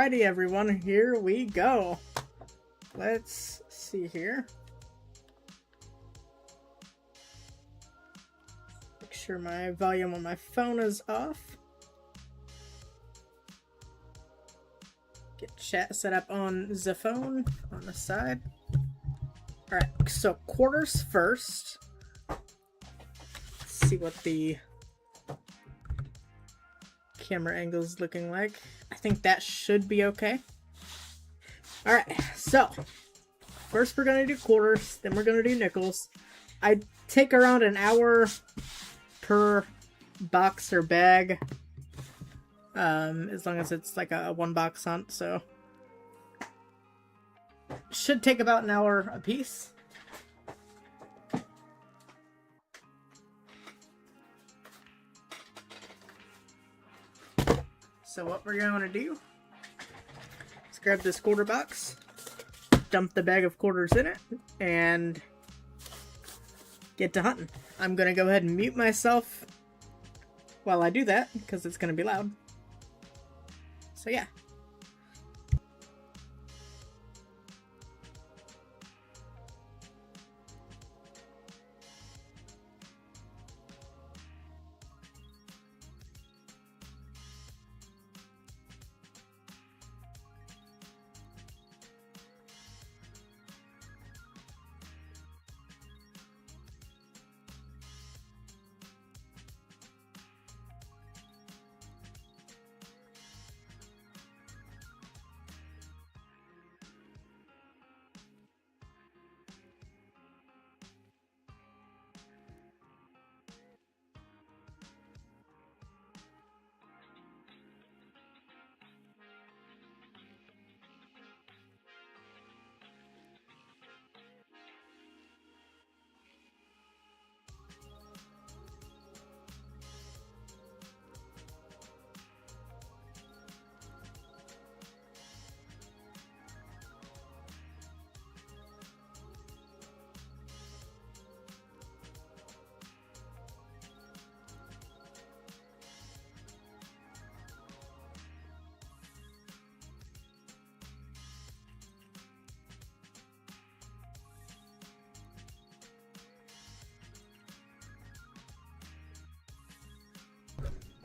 Alrighty, everyone, here we go. Let's see here. Make sure my volume on my phone is off. Get chat set up on the phone on the side. Alright, so quarters first. Let's see what the camera angle is looking like. I think that should be okay. Alright, so first we're gonna do quarters, then we're gonna do nickels. I take around an hour per box or bag, as long as it's like a one box hunt, so should take about an hour a piece. So what we're going to do is grab this quarter box, dump the bag of quarters in it, and get to hunting. I'm going to go ahead and mute myself while I do that, because it's going to be loud. So yeah.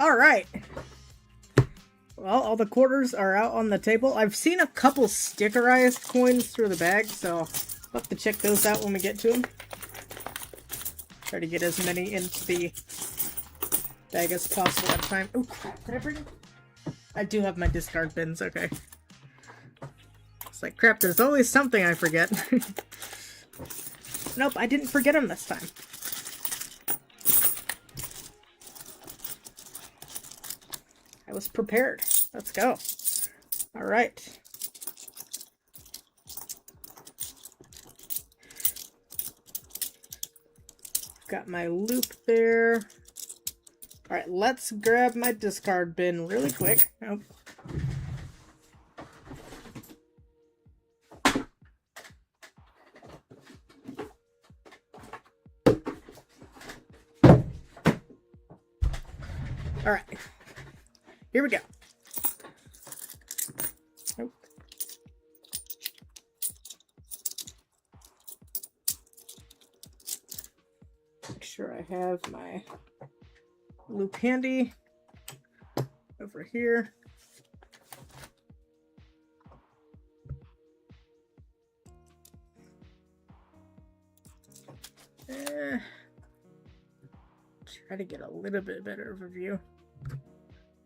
Alright. Well, all the quarters are out on the table. I've seen a couple stickerized coins through the bag, so I'll have to check those out when we get to them. Try to get as many into the bag as possible at a time. Oh crap, did I bring them? I do have my discard bins, okay. It's like, crap, there's always something I forget. Nope, I didn't forget them this time. I was prepared. Let's go. All right. Got my loop there. All right, let's grab my discard bin really quick. Nope. All right. Here we go. Nope. Make sure I have my loop handy over here. Try to get a little bit better of a view.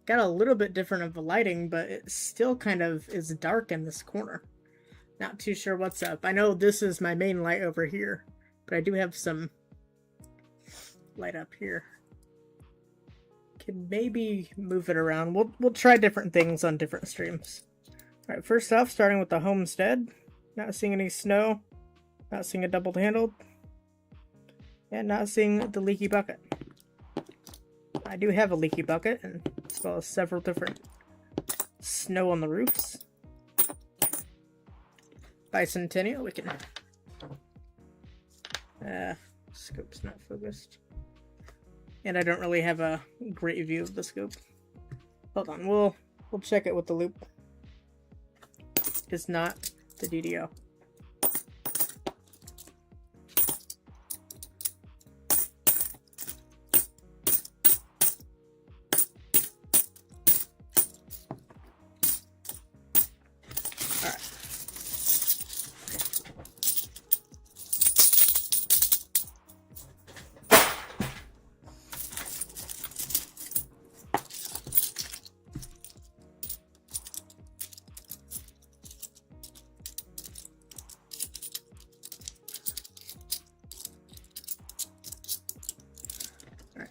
Got a little bit different of the lighting, but it still kind of is dark in this corner. Not too sure what's up. I know this is my main light over here, but I do have some light up here. Can maybe move it around. We'll try different things on different streams. All right, first off, starting with the homestead. Not seeing any snow. Not seeing a double-handled. And not seeing the leaky bucket. I do have a leaky bucket, and as well as several different snow on the roofs. Bicentennial, we can... scope's not focused. And I don't really have a great view of the scope. Hold on, we'll check it with the loop. is not the DDO.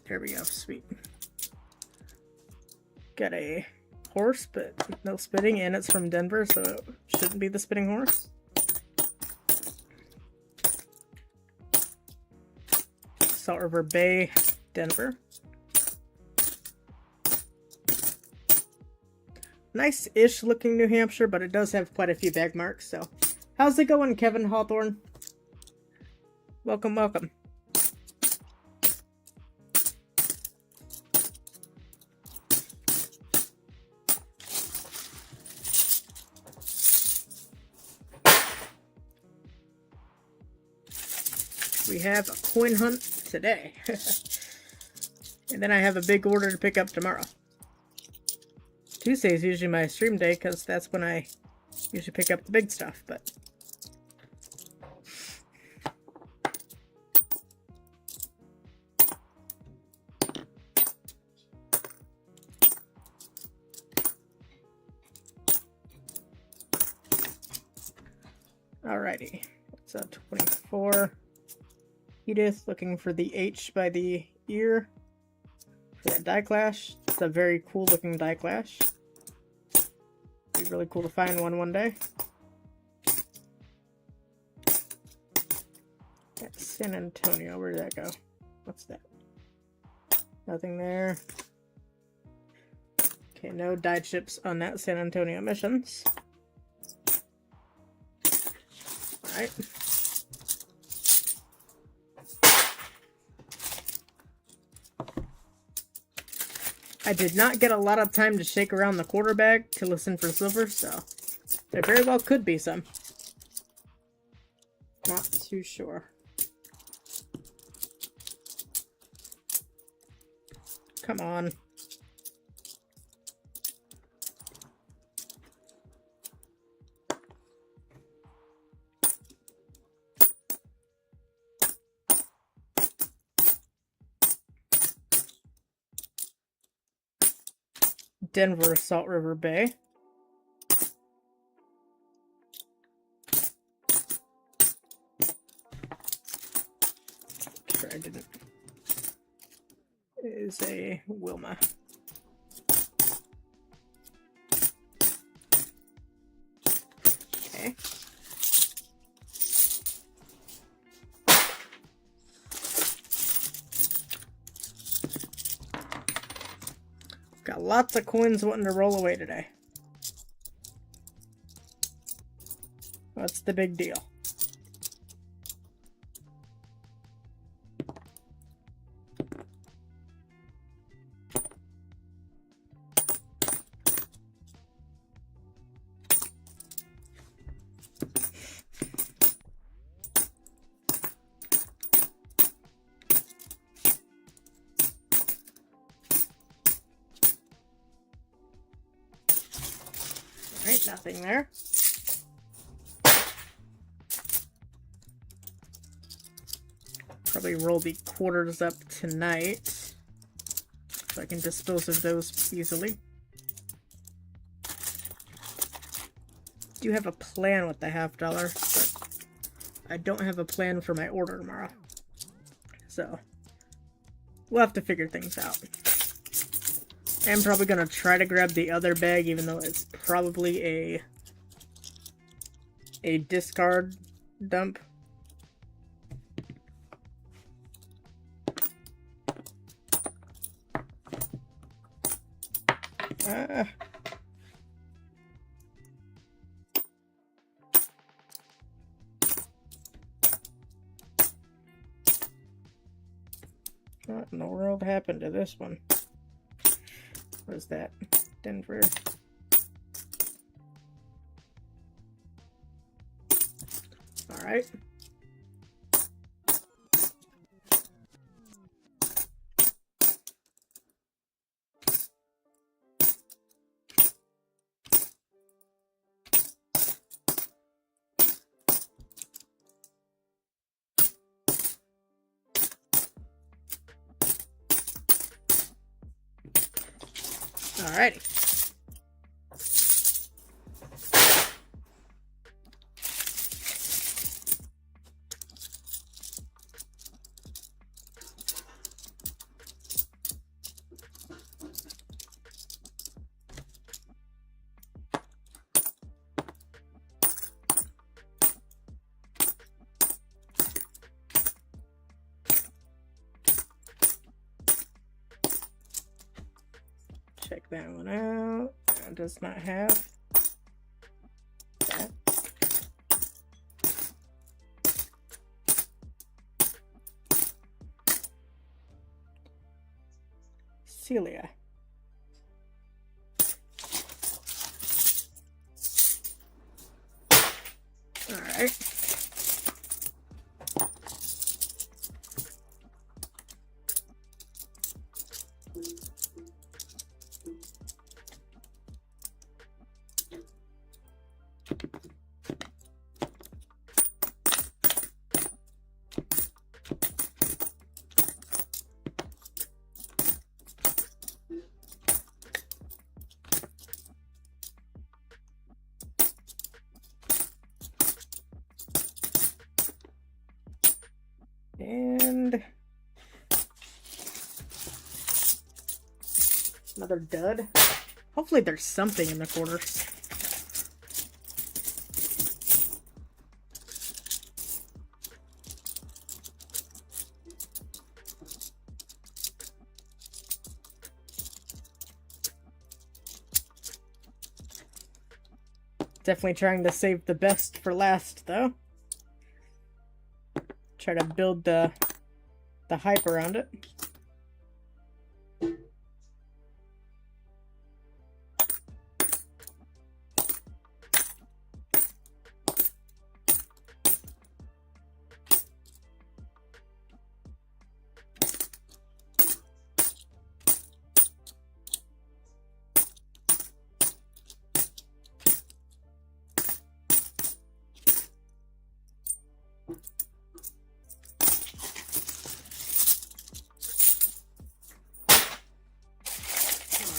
There we go, sweet. Got a horse, but no spitting, and it's from Denver, so it shouldn't be the spitting horse. Salt River Bay, Denver. Nice-ish looking New Hampshire, but it does have quite a few bag marks, so. How's it going, Kevin Hawthorne? Welcome, welcome. We have a coin hunt today. And then I have a big order to pick up tomorrow. Tuesday is usually my stream day because that's when I usually pick up the big stuff, but alrighty. It's a 24. Edith looking for the H by the ear for that die clash. It's a very cool looking die clash. Be really cool to find one day. That's San Antonio. Where did that go? What's that? Nothing there. Okay, no die chips on that San Antonio missions. Alright. I did not get a lot of time to shake around the quarter bag to listen for silver, so there very well could be some. Not too sure. Come on. Denver, Salt River Bay. Sure I didn't. It is a Wilma. Okay. Got lots of coins wanting to roll away today. What's the big deal? Alright, nothing there. Probably roll the quarters up tonight, so I can dispose of those easily. Do have a plan with the $50, but I don't have a plan for my order tomorrow. So, we'll have to figure things out. I'm probably going to try to grab the other bag, even though it's probably a discard dump. What in the world happened to this one? What is that? Denver. right. Alrighty. Check that one out. It does not have that. Celia. All right. And another dud. Hopefully there's something in the corners. Definitely trying to save the best for last, though. Try to build the hype around it.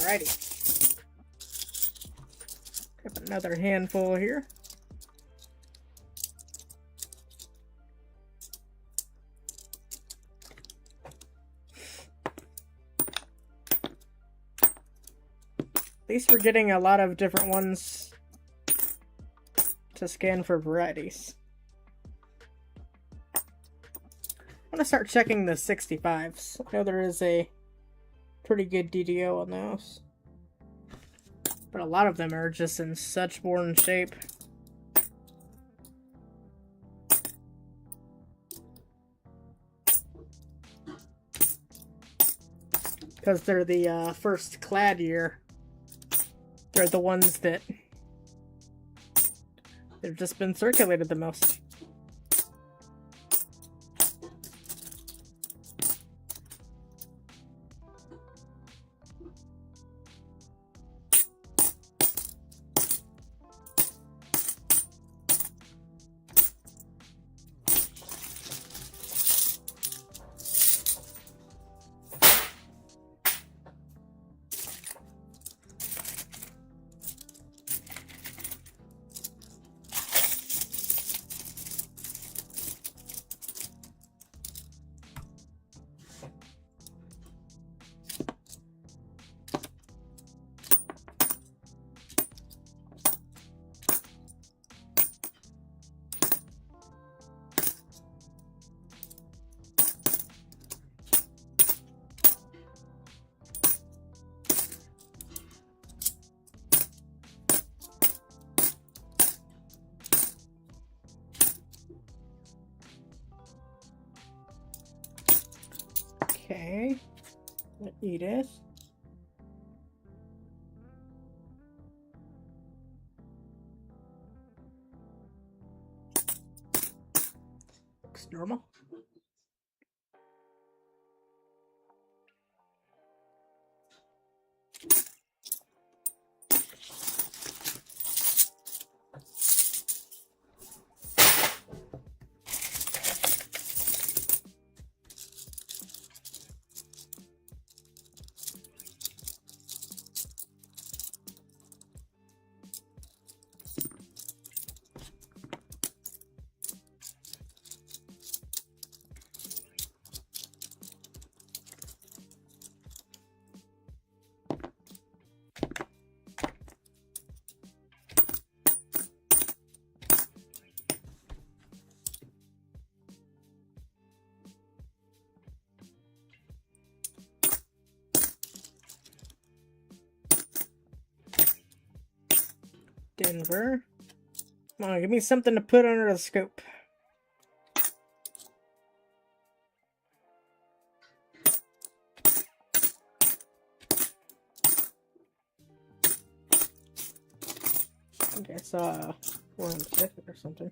Alrighty. Grab another handful here. At least we're getting a lot of different ones to scan for varieties. I'm gonna start checking the 65s. I know there is a pretty good DDO on those, but a lot of them are just in such worn shape. Because they're the first clad year. They're the ones that they've just been circulated the most. Okay, Edith. looks normal. Denver. Come on, give me something to put under the scope. Okay, I saw one ticket or something.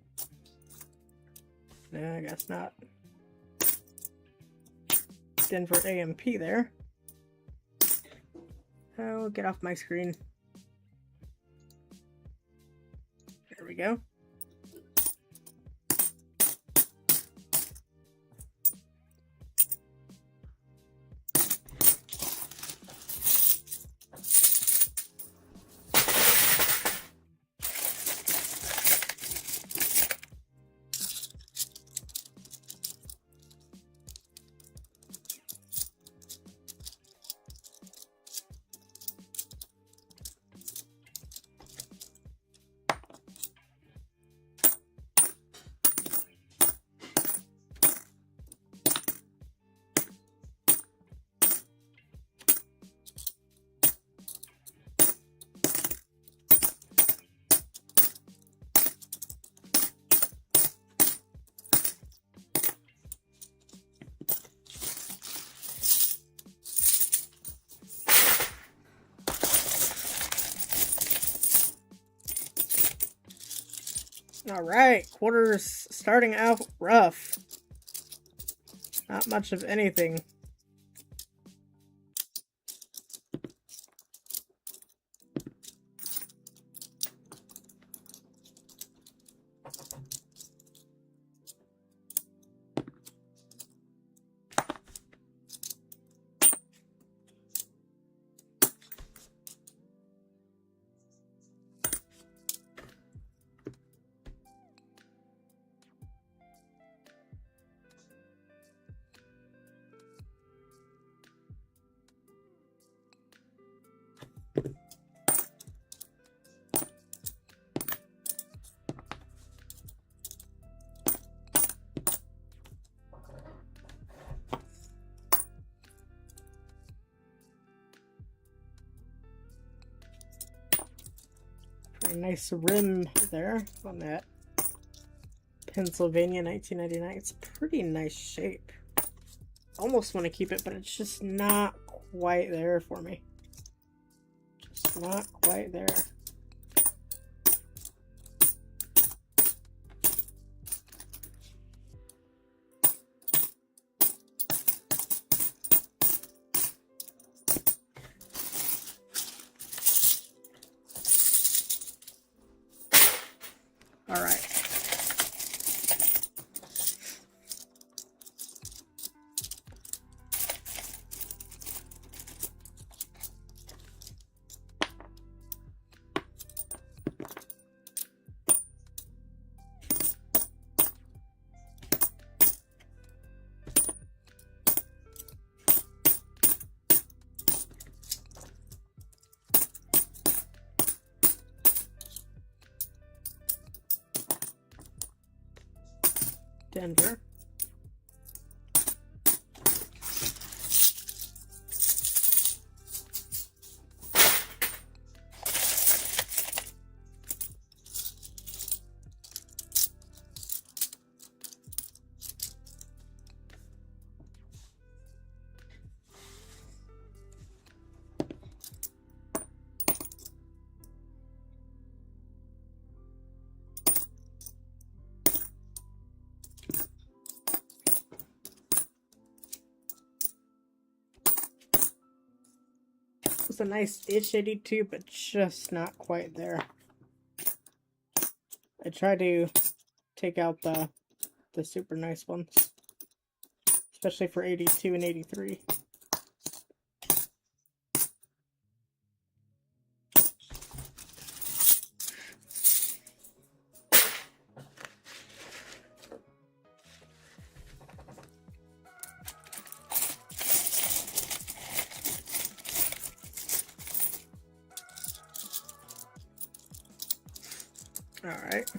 No, I guess not. Denver AMP there. Oh, get off my screen. There we go. All right, quarters starting out rough. Not much of anything. Pretty nice rim there on that Pennsylvania 1999. It's pretty nice shape. Almost want to keep it, but it's just not quite there for me. Just not quite there. All right. Denver. a nice-ish 82, but just not quite there. I try to take out the super nice ones, especially for 82 and 83. All right.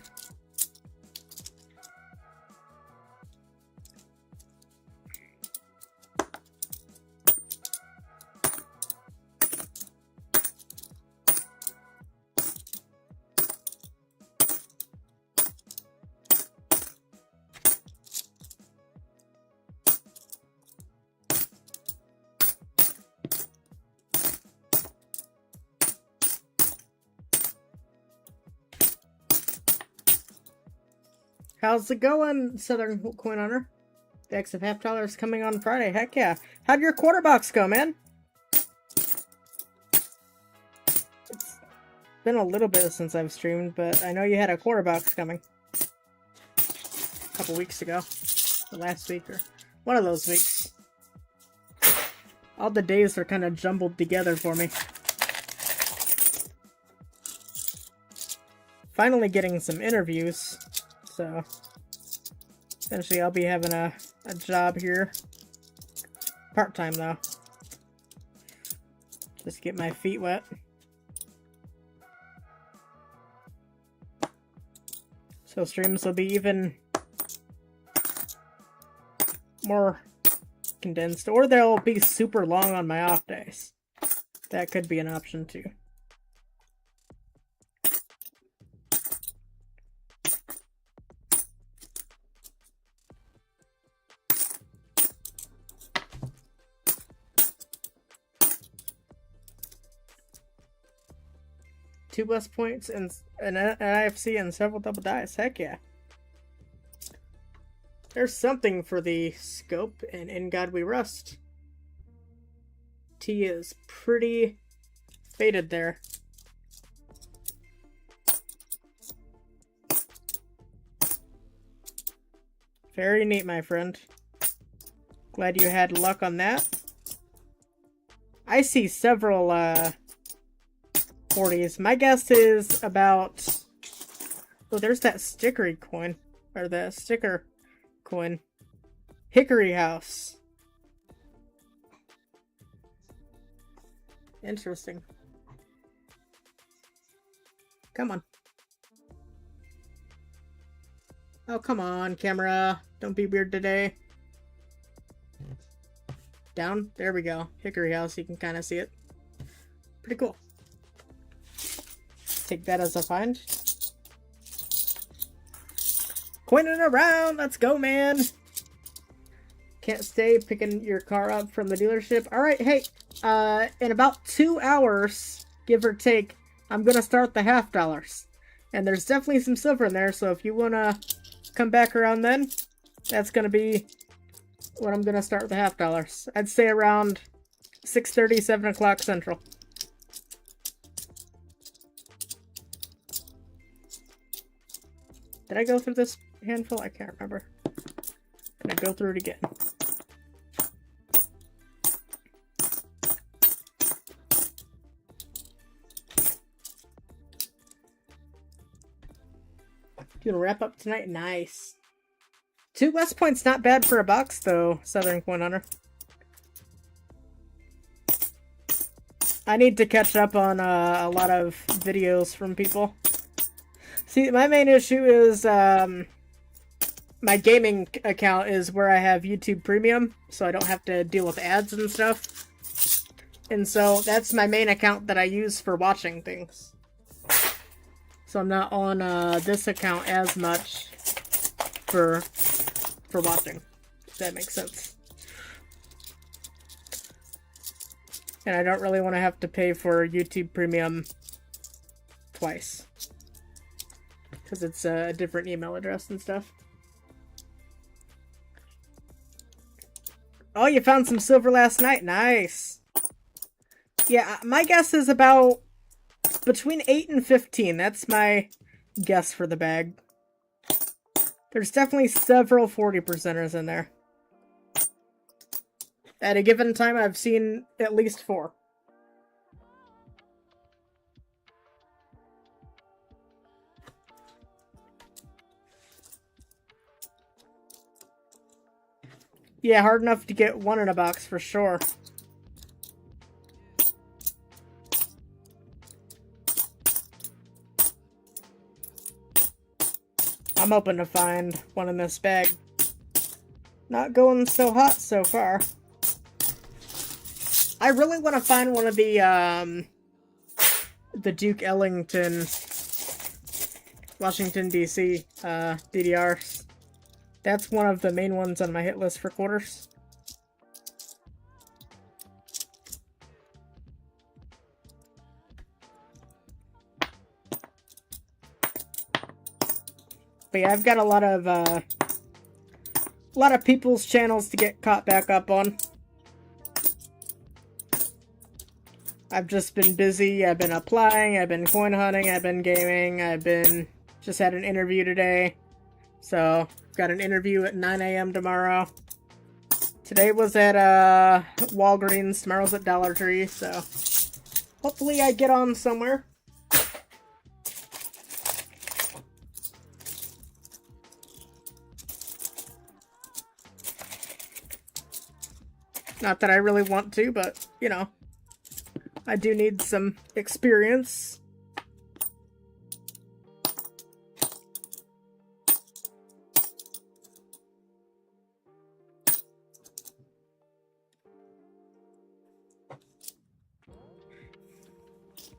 How's it going, Southern Coin Hunter? The X of $50 is coming on Friday. Heck yeah. How'd your quarter box go, man? It's been a little bit since I've streamed, but I know you had a quarter box coming. A couple weeks ago. Or last week, or one of those weeks. All the days are kind of jumbled together for me. Finally getting some interviews. So, eventually I'll be having a job here. Part-time, though. Just get my feet wet. So streams will be even more condensed. Or they'll be super long on my off days. That could be an option, too. Two West points and an IFC and several double dice. Heck yeah. There's something for the scope, and In God We Rust. T is pretty faded there. Very neat, my friend. Glad you had luck on that. I see several 40s. My guess is about... Oh, there's that stickery coin. Or the sticker coin. Hickory House. Interesting. Come on. Oh, come on, camera. Don't be weird today. Down? There we go. Hickory House. You can kind of see it. Pretty cool. Take that as a find. Coining around. Let's go, man. Can't stay picking your car up from the dealership. Alright, hey. In about 2 hours, give or take, I'm going to start the $50. And there's definitely some silver in there, so if you want to come back around then, that's going to be when I'm going to start the $50. I'd say around 6:30, 7 o'clock Central. Did I go through this handful? I can't remember. I'm going to go through it again. Gonna wrap up tonight? Nice. 2 West points, not bad for a box, though, Southern Coin Hunter. I need to catch up on a lot of videos from people. See, my main issue is my gaming account is where I have YouTube Premium, so I don't have to deal with ads and stuff. And so that's my main account that I use for watching things. So I'm not on this account as much for watching, if that makes sense. And I don't really want to have to pay for YouTube Premium twice. Because it's a different email address and stuff. Oh, you found some silver last night. Nice. Yeah, my guess is about between 8 and 15. That's my guess for the bag. There's definitely several 40%ers in there. At a given time, I've seen at least 4. Yeah, hard enough to get 1 in a box for sure. I'm hoping to find 1 in this bag. Not going so hot so far. I really want to find one of the Duke Ellington, Washington, D.C. DDRs. That's one of the main ones on my hit list for quarters. But yeah, I've got a lot of people's channels to get caught back up on. I've just been busy. I've been applying. I've been coin hunting. I've been gaming. Just had an interview today. So, got an interview at 9 a.m. tomorrow. Today was at Walgreens. Tomorrow's at Dollar Tree. So, hopefully I get on somewhere. Not that I really want to, but, you know, I do need some experience.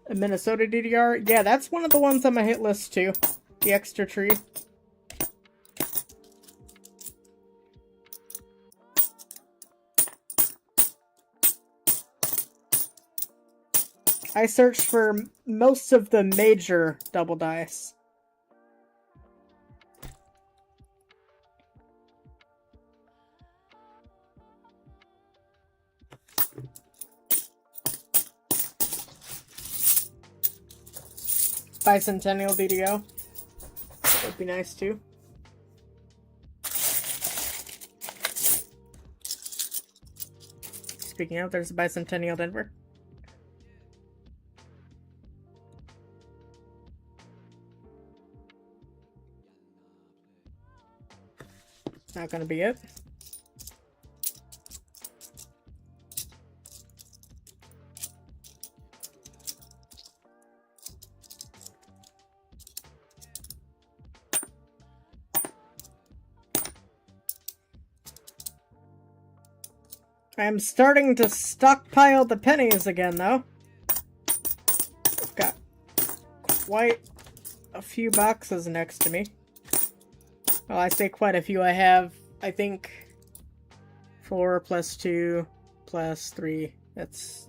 A Minnesota DDR? Yeah, that's one of the ones on my hit list too. The extra tree. I searched for most of the major double dice. Bicentennial DDO. That'd be nice too. Speaking of, there's a Bicentennial Denver. Not gonna be it. I'm starting to stockpile the pennies again, though. I've got quite a few boxes next to me. Well, I say quite a few. I have, I think, 4 plus 2 plus 3. That's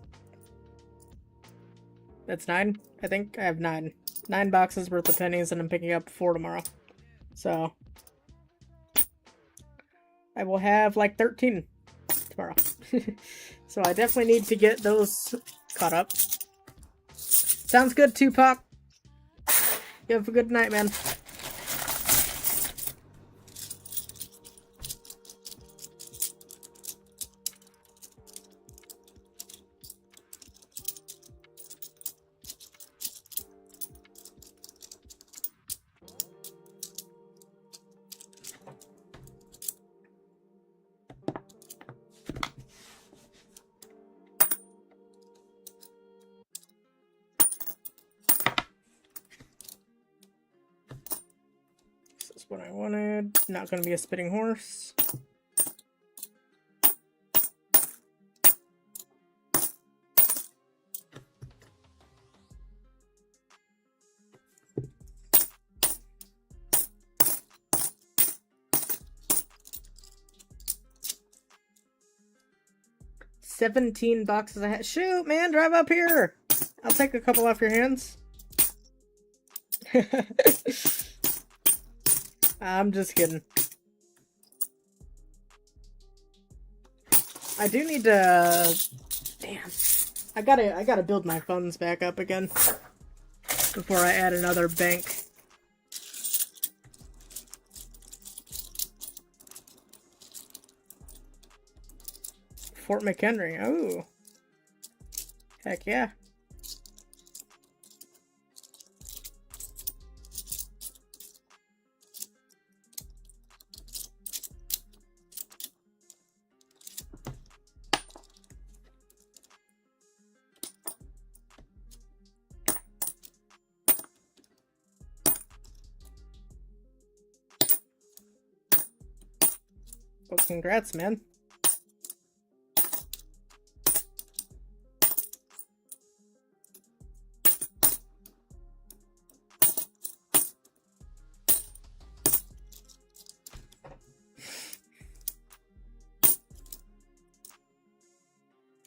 9, I think. I have 9. 9 boxes worth of pennies, and I'm picking up 4 tomorrow. So, I will have like 13 tomorrow. So I definitely need to get those caught up. Sounds good, Tupac. You have a good night, man. What I wanted. Not going to be a spitting horse. $17 a hat. Shoot, man, drive up here. I'll take a couple off your hands. I'm just kidding. I do need to... Damn. I gotta build my funds back up again before I add another bank. Fort McHenry. Oh. Heck yeah. Well, congrats, man.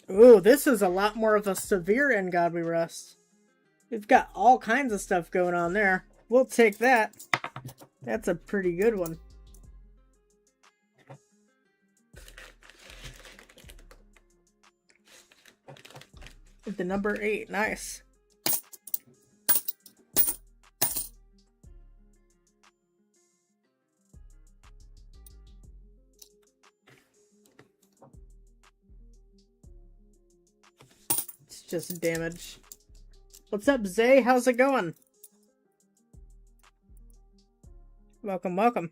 Ooh, this is a lot more of a severe In God We Rest. We've got all kinds of stuff going on there. We'll take that. That's a pretty good one. The number 8, nice. It's just damage. What's up, Zay? How's it going? Welcome, welcome.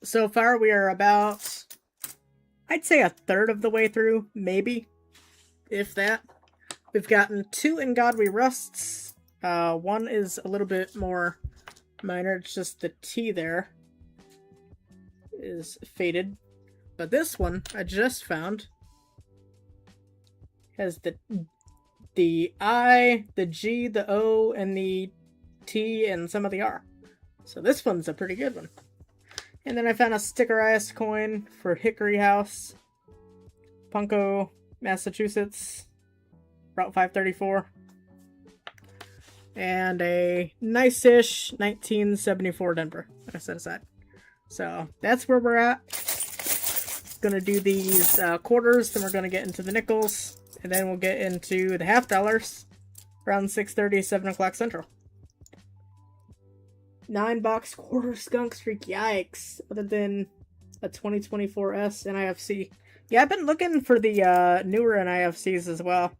So far, we are about, I'd say, a third of the way through, maybe, if that. We've gotten 2 In God We Rusts. One is a little bit more minor. It's just the T there is faded. But this one, I just found, has the I, the G, the O, and the T, and some of the R. So this one's a pretty good one. And then I found a stickerized coin for Hickory House, Punko, Massachusetts, Route 534. And a nice-ish 1974 Denver I set aside. So that's where we're at. Gonna do these quarters, then we're gonna get into the nickels, and then we'll get into the half dollars around 6:30, 7 o'clock Central. 9-box quarter skunk streak, yikes. Other than a 2024 S NIFC. Yeah, I've been looking for the newer NIFCs as well.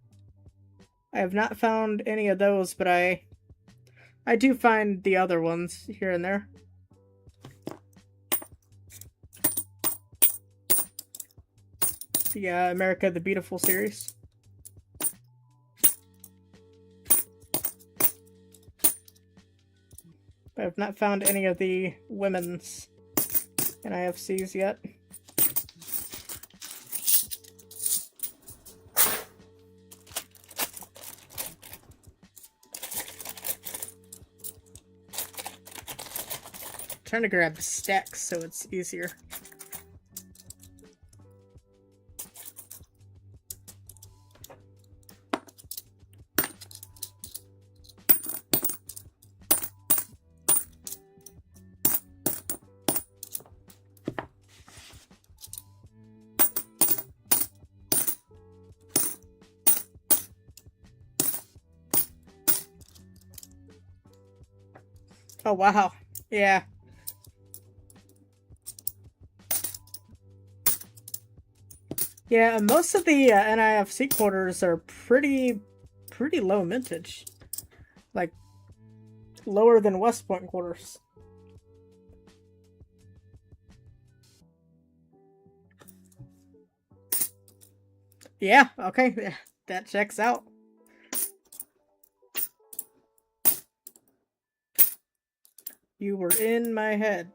I have not found any of those, but I do find the other ones here and there. The America the Beautiful series. But I've not found any of the women's NIFCs yet. Trying to grab stacks so it's easier. Oh wow, yeah. Yeah, most of the NIFC quarters are pretty low mintage. Like, lower than West Point quarters. Yeah, okay, that checks out. You were in my head.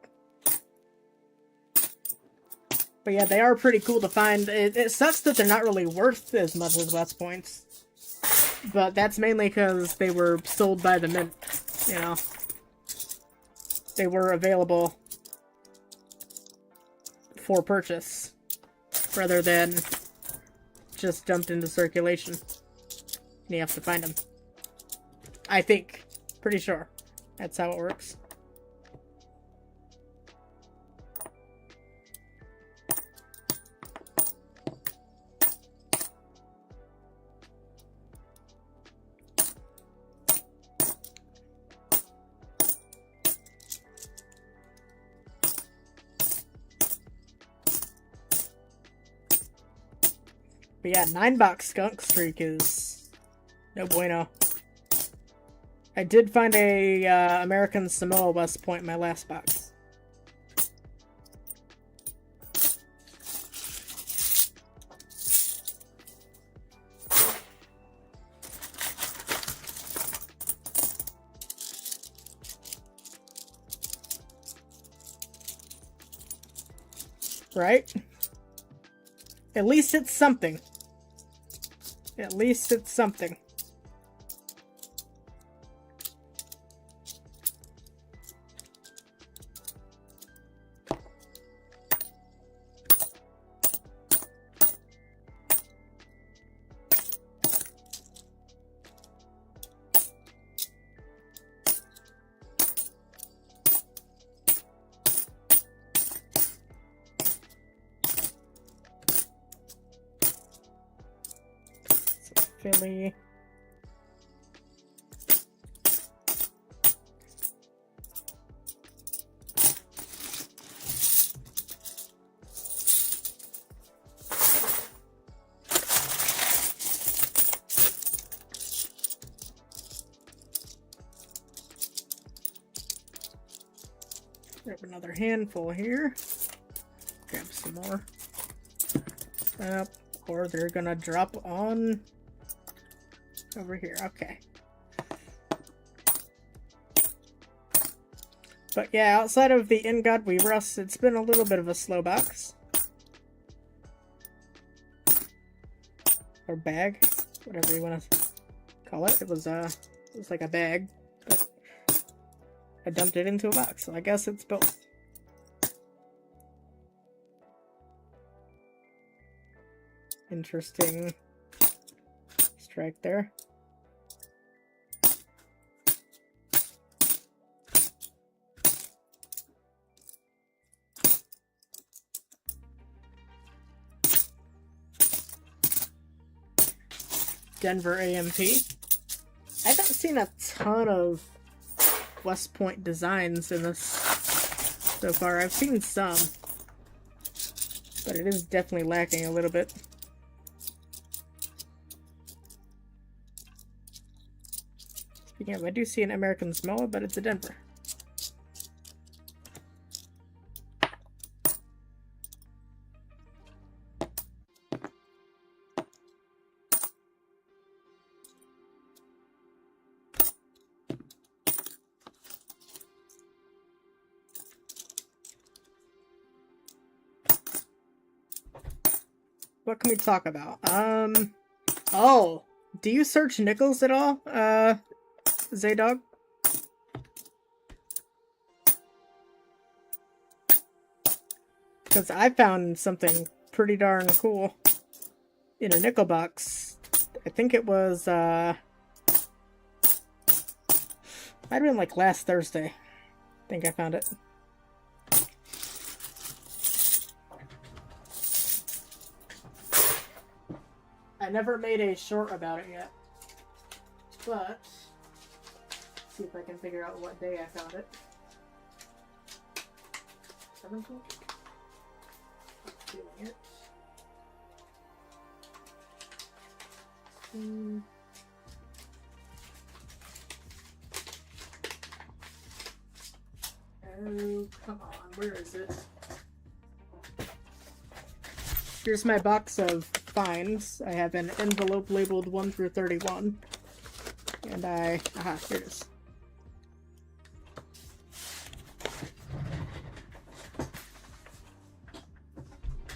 But yeah, they are pretty cool to find. It sucks that they're not really worth as much as West Points. But that's mainly because they were sold by the mint, you know. They were available for purchase rather than just dumped into circulation. And you have to find them. I think. Pretty sure. That's how it works. But yeah, 9-box skunk streak is no bueno. I did find a American Samoa West Point in my last box. Right? At least it's something. At least it's something. Philly. Grab another handful here. Grab some more. Or they're gonna drop on over here. Okay. But yeah, outside of the In God We Rust, it's been a little bit of a slow box. Or bag. Whatever you want to call it. It was like a bag. But I dumped it into a box, so I guess it's both. Interesting strike there. Denver AMP. I haven't seen a ton of West Point designs in this so far. I've seen some, but it is definitely lacking a little bit. Speaking of, I do see an American Samoa, but it's a Denver. What can we talk about? Oh, do you search nickels at all, Zaydog? Because I found something pretty darn cool in a nickel box. I think it was, might have been like last Thursday. I think I found it. I never made a short about it yet, but see if I can figure out what day I found it. 17th? Feeling it. Oh, come on, where is it? Here's my box of finds. I have an envelope labeled 1 through 31. And aha, here it is.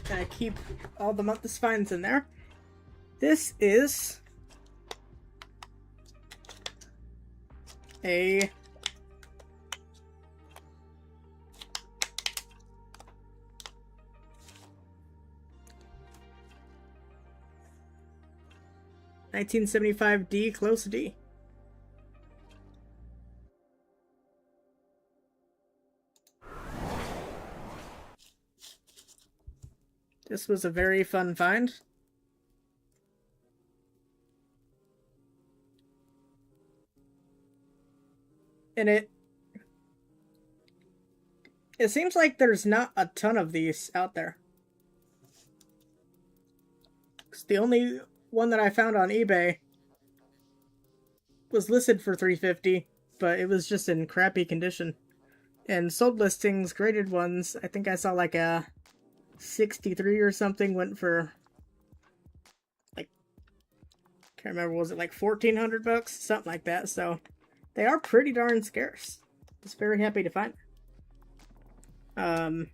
And I keep all the Memphis finds in there. This is a 1975D, close D. This was a very fun find. And it seems like there's not a ton of these out there. It's the only one that I found on eBay was listed for $350, but it was just in crappy condition. And sold listings, graded ones, I think I saw like a 63 or something went for like, can't remember, was it like $1,400, something like that. So they are pretty darn scarce. Just very happy to find. And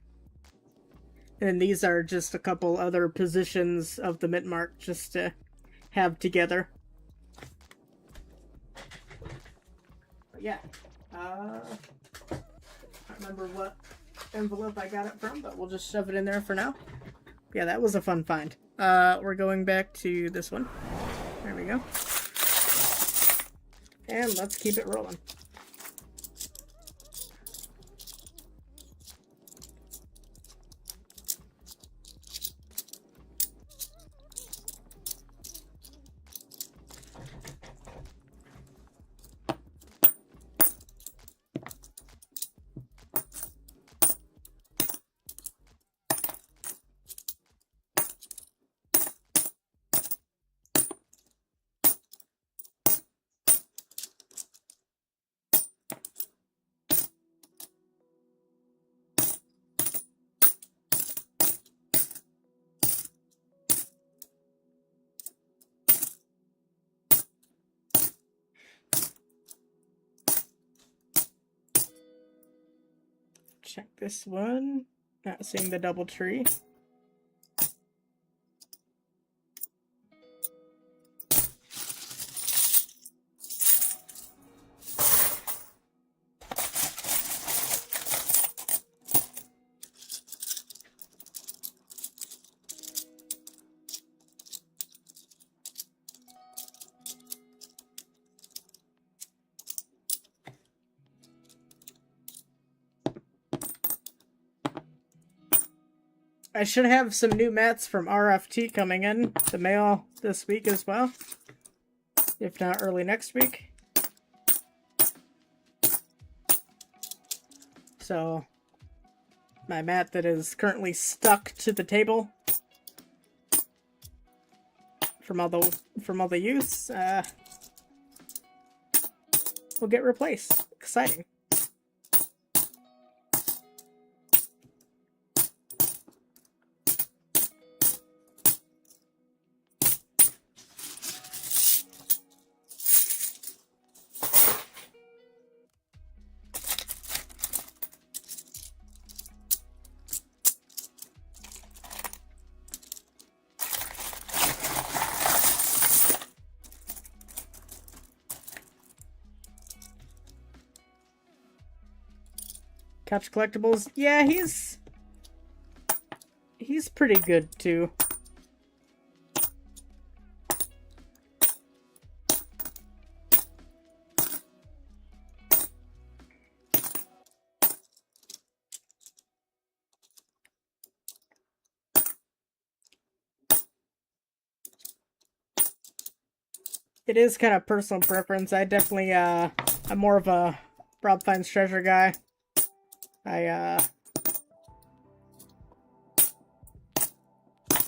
these are just a couple other positions of the mint mark just to have together. But yeah, I don't remember what envelope I got it from, but we'll just shove it in there for now. Yeah, that was a fun find. We're going back to this one. There we go. And let's keep it rolling. Check this one. Not seeing the double tree. I should have some new mats from RFT coming in the mail this week as well, if not early next week. So my mat that is currently stuck to the table from all the use will get replaced. Exciting. Couch Collectibles, yeah, he's pretty good too. It is kind of personal preference. I definitely I'm more of a Rob Finds Treasure guy. I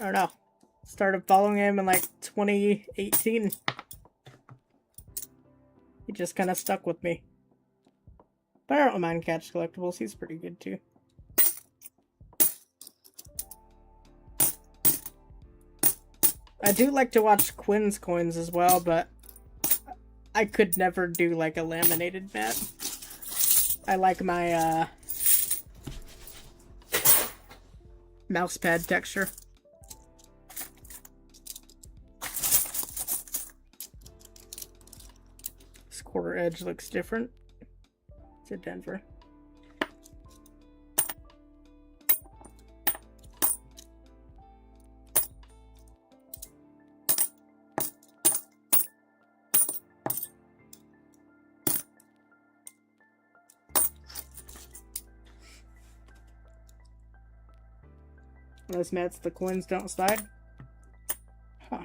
don't know. Started following him in like 2018. He just kind of stuck with me. But I don't mind Couch Collectibles. He's pretty good too. I do like to watch Quinn's Coins as well, but I could never do like a laminated mat. I like my mouse pad texture. This quarter edge looks different. It's a Denver. Unless Matt's the coins don't slide. Huh.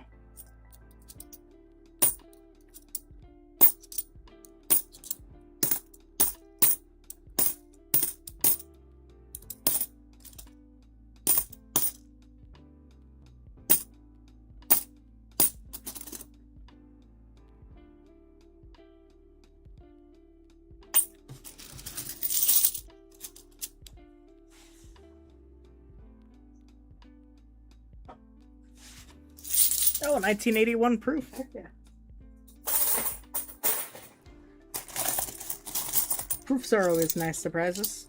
Oh, 1981 proof. Yeah. Proofs are always nice surprises.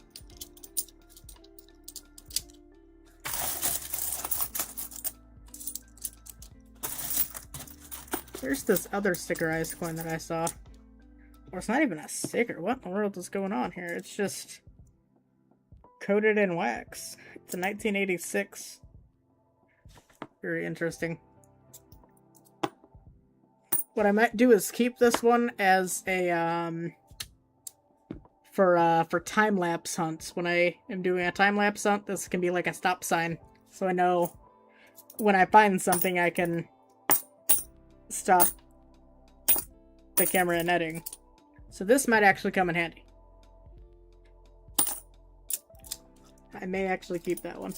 There's this other stickerized coin that I saw. Or it's not even a sticker. What in the world is going on here? It's just coated in wax. It's a 1986. Very interesting. What I might do is keep this one as a for time-lapse hunts. When I am doing a time-lapse hunt, this can be like a stop sign. So I know when I find something I can stop the camera and editing. So this might actually come in handy. I may actually keep that one.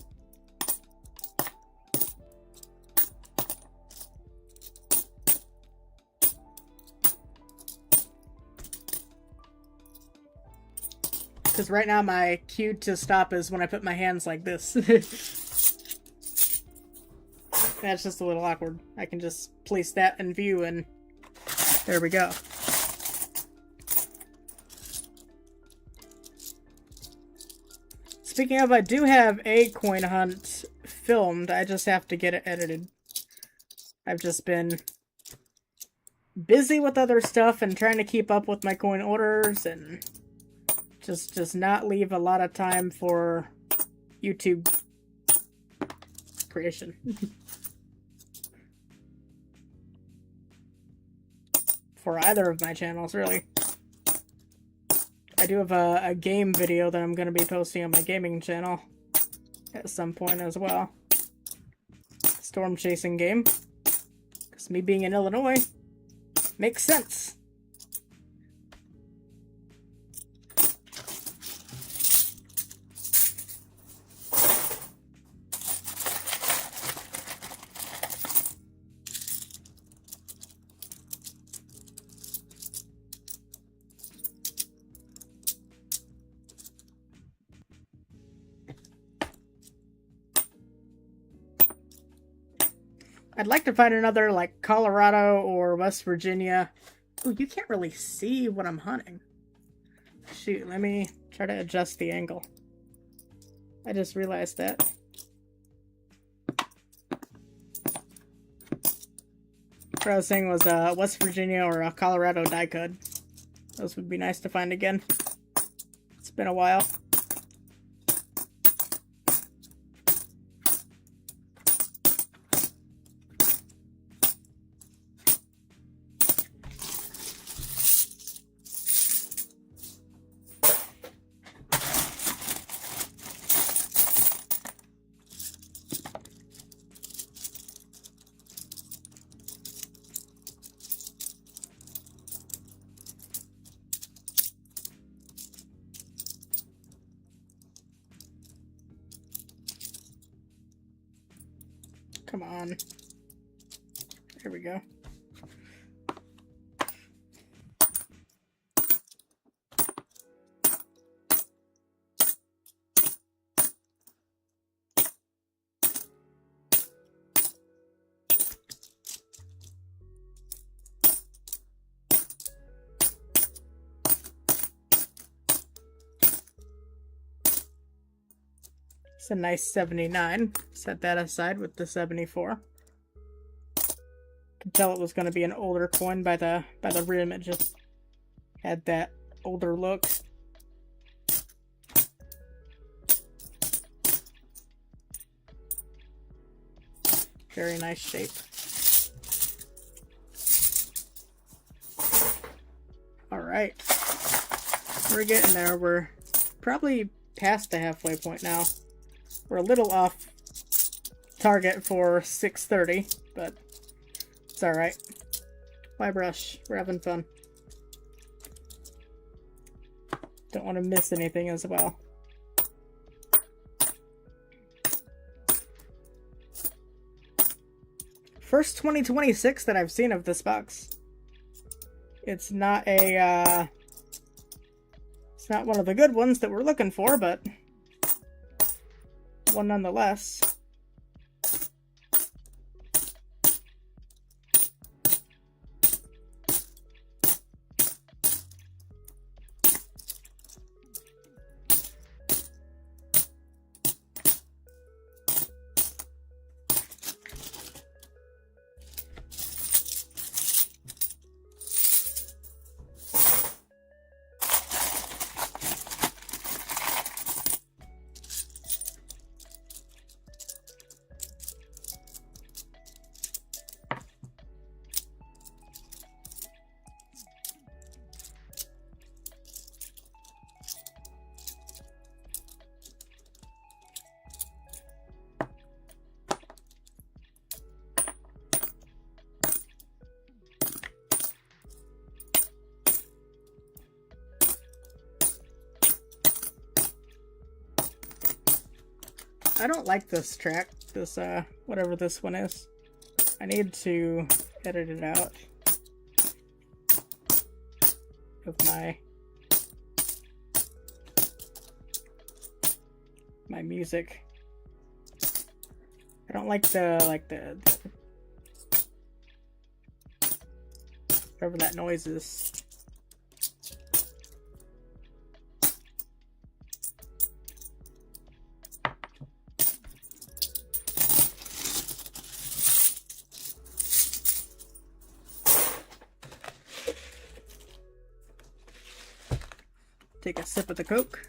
Because right now my cue to stop is when I put my hands like this. That's just a little awkward. I can just place that in view and there we go. Speaking of, I do have a coin hunt filmed. I just have to get it edited. I've just been busy with other stuff and trying to keep up with my coin orders and just not leave a lot of time for YouTube creation. For either of my channels, really. I do have a game video that I'm going to be posting on my gaming channel at some point as well. Storm chasing game. Because me being in Illinois makes sense. I'd like to find another, like, Colorado or West Virginia. Ooh, you can't really see what I'm hunting. Shoot, let me try to adjust the angle. I just realized that. What I was saying was West Virginia or a Colorado die code. Those would be nice to find again. It's been a while. Come on. There we go. It's a nice 79. Set that aside with the 74. Could tell it was going to be an older coin by the rim. It just had that older look. Very nice shape. All right, we're getting there. We're probably past the halfway point now. We're a little off target for 6:30, but it's alright. Why brush? We're having fun. Don't want to miss anything as well. First 2026 that I've seen of this box. It's not a, it's not one of the good ones that we're looking for, but one nonetheless. I don't like this track, this, whatever this one is. I need to edit it out of my music. I don't like the whatever that noise is. Take a sip of the Coke.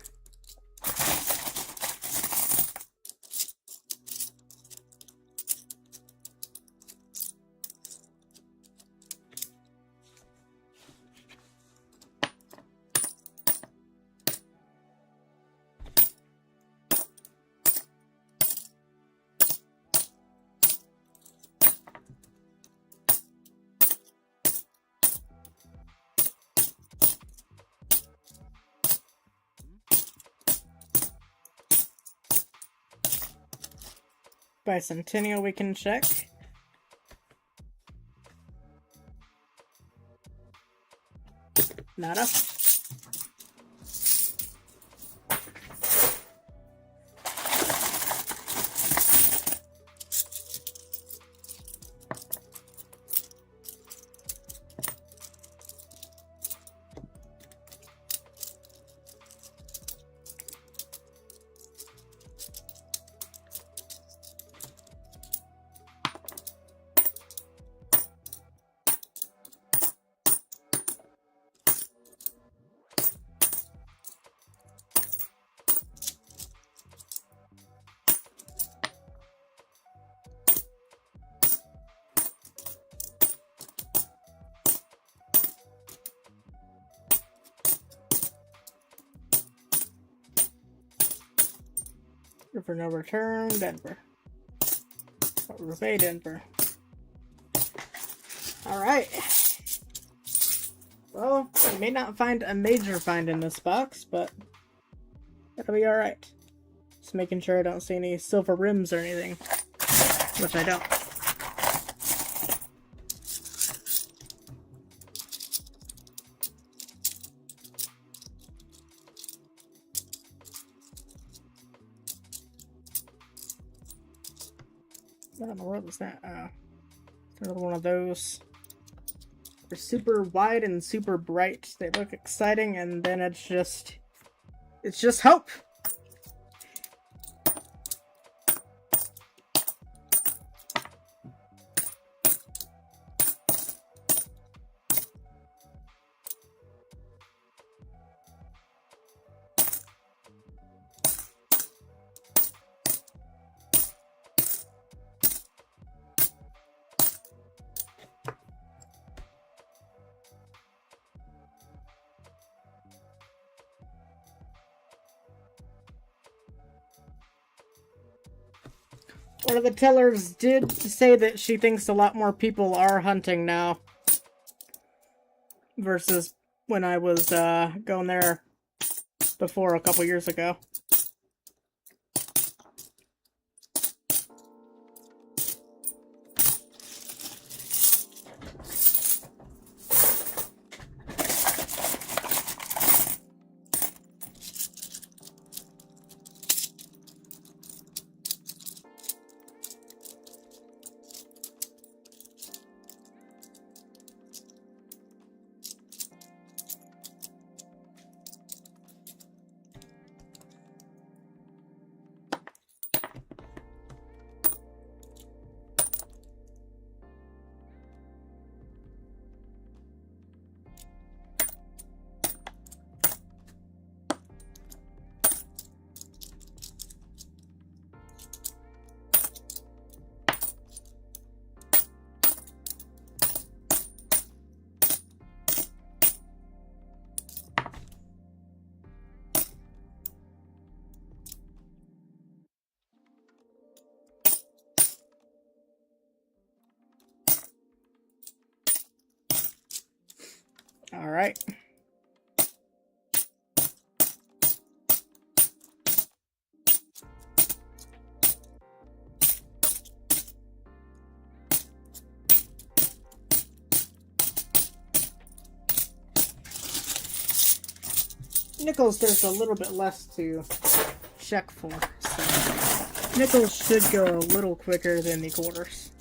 Bicentennial we can check. Nada. For no return, Denver. Bay, Denver. Alright. Well, I may not find a major find in this box, but that'll be alright. Just making sure I don't see any silver rims or anything, which I don't. What in the world is that? Another one of those. They're super wide and super bright. They look exciting, and then it's just hope. One of the tellers did say that she thinks a lot more people are hunting now versus when I was going there before a couple years ago. All right. Nickels, there's a little bit less to check for, so nickels should go a little quicker than the quarters.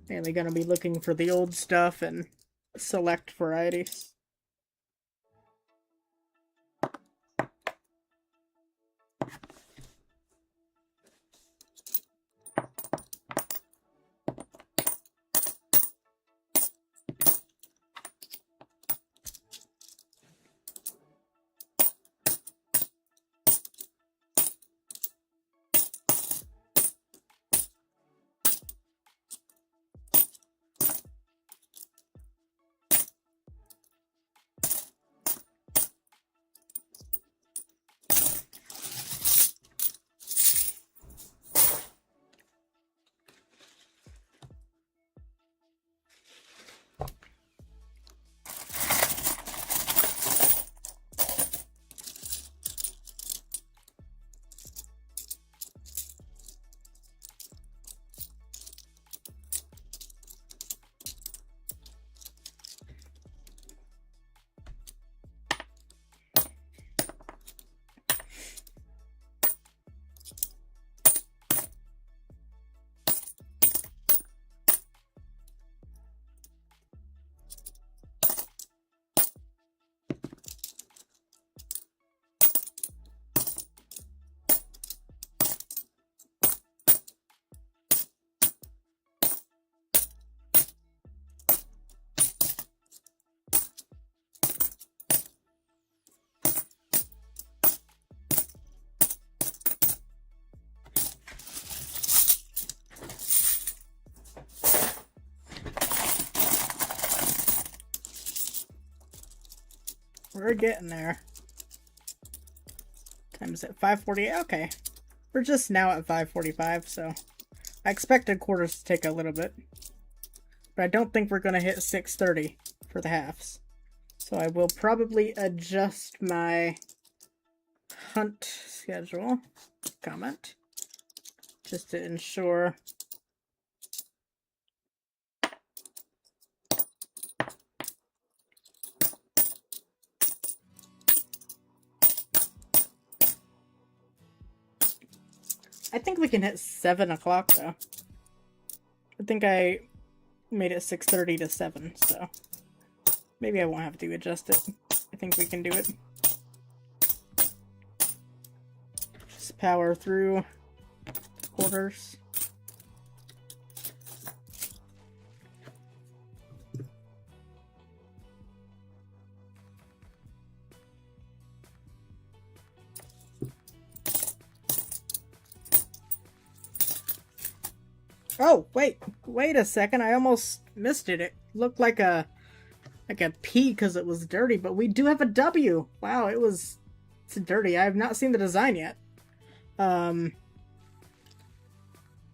Mainly gonna be looking for the old stuff and select varieties. We're getting there. Time is at 5:48. Okay. We're just now at 5:45, so I expected quarters to take a little bit. But I don't think we're going to hit 6:30 for the halves. So I will probably adjust my hunt schedule comment just to ensure I think we can hit 7 o'clock though. I think I made it 6:30 to 7, so maybe I won't have to adjust it. I think we can do it. Just power through quarters. Oh, wait a second. I almost missed it. It looked like a like a P because it was dirty, but we do have a W. Wow, it's dirty. I have not seen the design yet.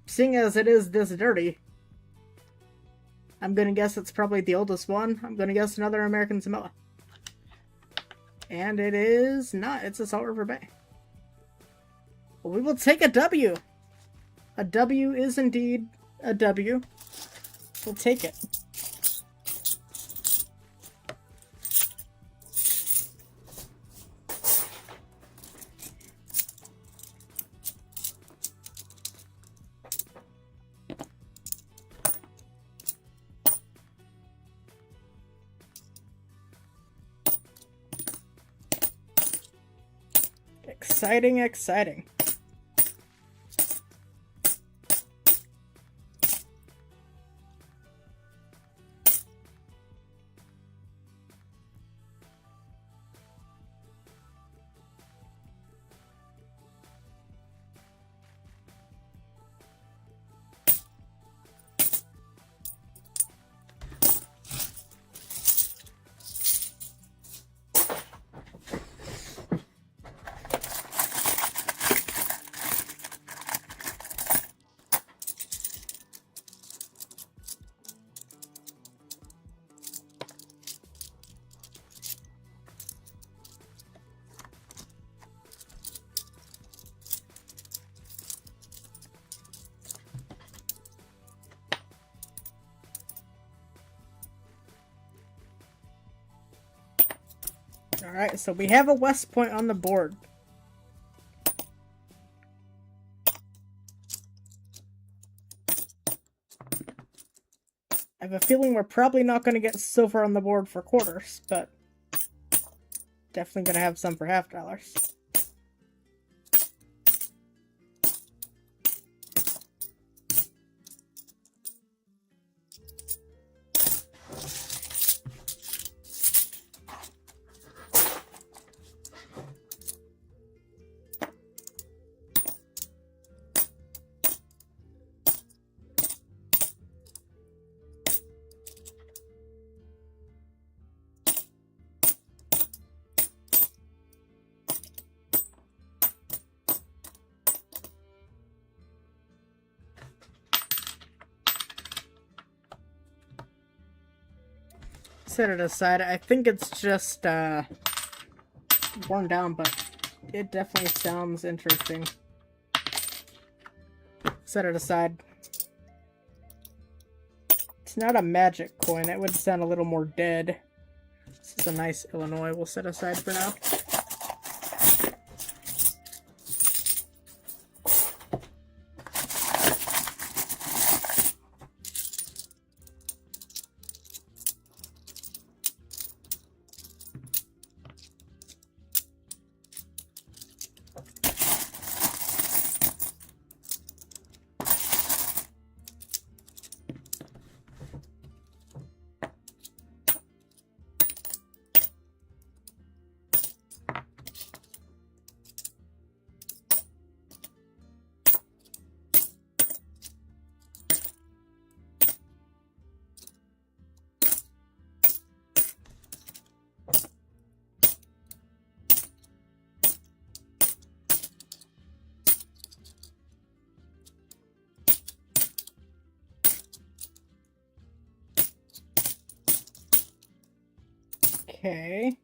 Seeing as it is this dirty, I'm gonna guess it's probably the oldest one. I'm gonna guess another American Samoa. And it is not. It's a Salt River Bay. Well, we will take a W. A W is indeed a W. We'll take it. Exciting, exciting. Alright, so we have a West Point on the board. I have a feeling we're probably not going to get silver on the board for quarters, but definitely going to have some for half dollars. Set it aside. I think it's just worn down, but it definitely sounds interesting. Set it aside. It's not a magic coin. It would sound a little more dead. This is a nice Illinois. We'll set aside for now. Okay.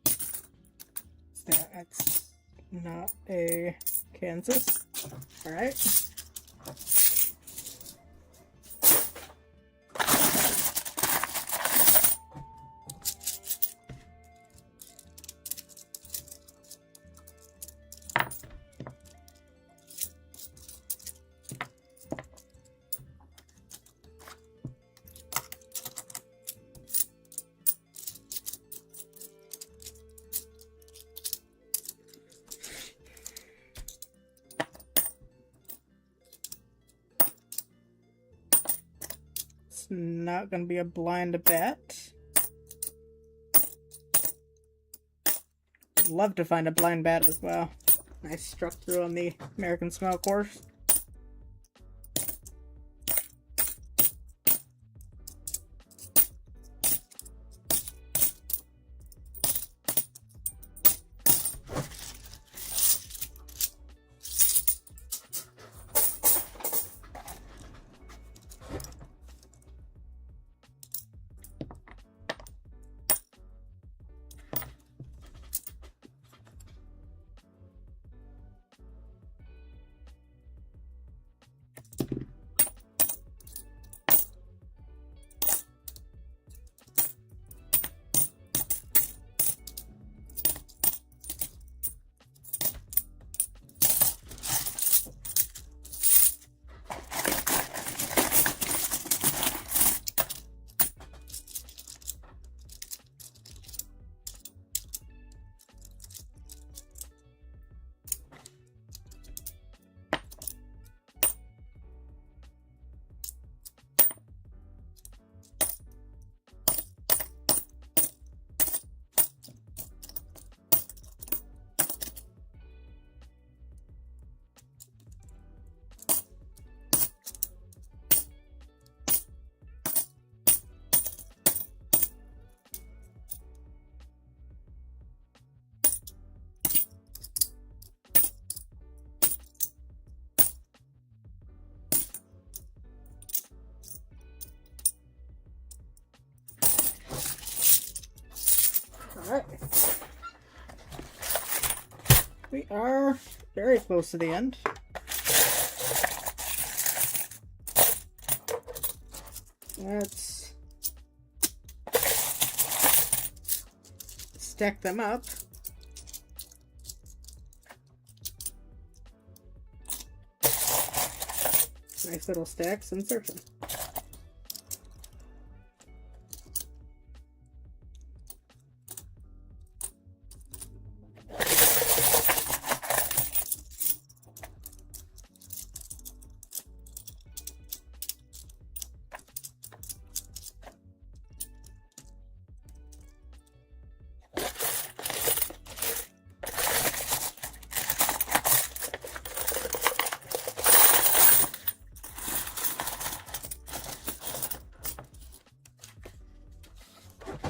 That's not a Kansas. Alright. Not gonna be a blind bet. I'd love to find a blind bet as well. I struck through on the American Samoa course. We are very close to the end. Let's stack them up. Nice little stacks, insertion.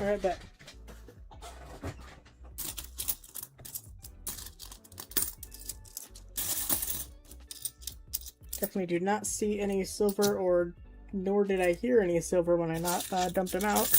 Right back. Definitely do not see any silver, or nor did I hear any silver when I not dumped them out.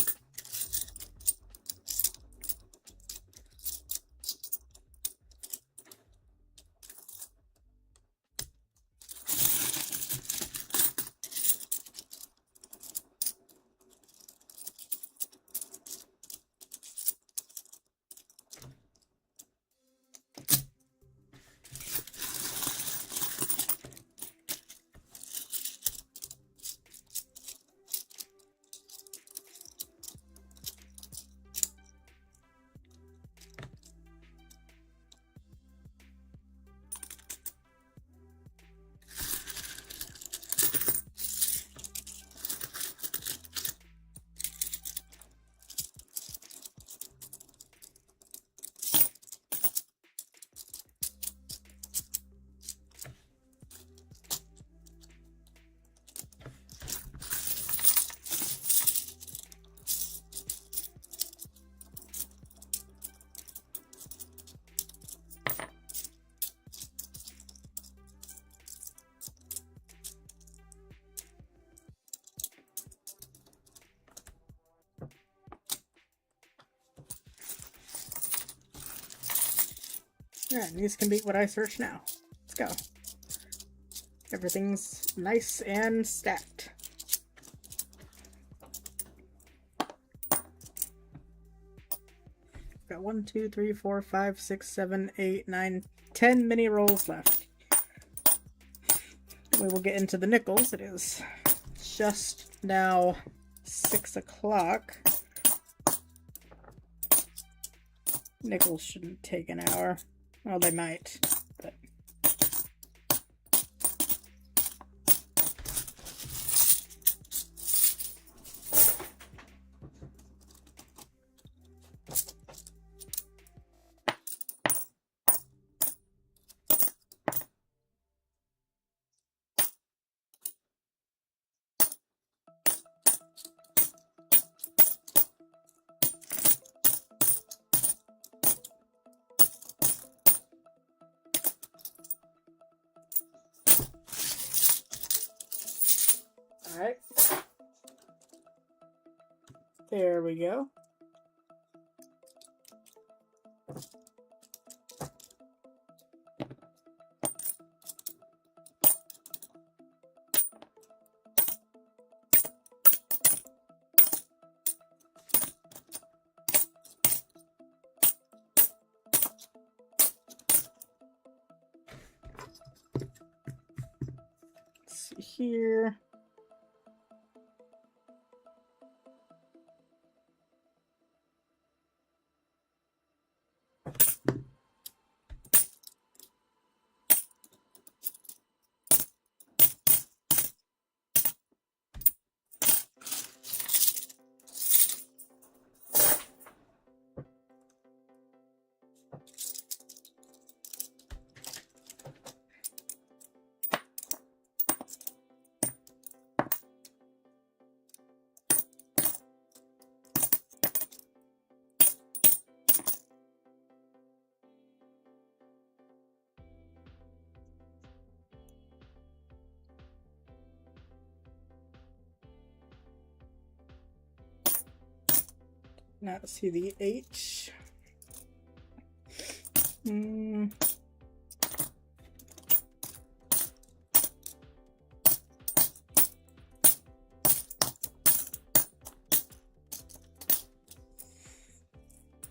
Alright, these can be what I search now. Let's go. Everything's nice and stacked. Got 1, 2, 3, 4, 5, 6, 7, 8, 9, 10 mini rolls left. We will get into the nickels. It is just now 6 o'clock. Nickels shouldn't take an hour. Well, they might, but... Alright. There we go. Let's see here. Not see the H.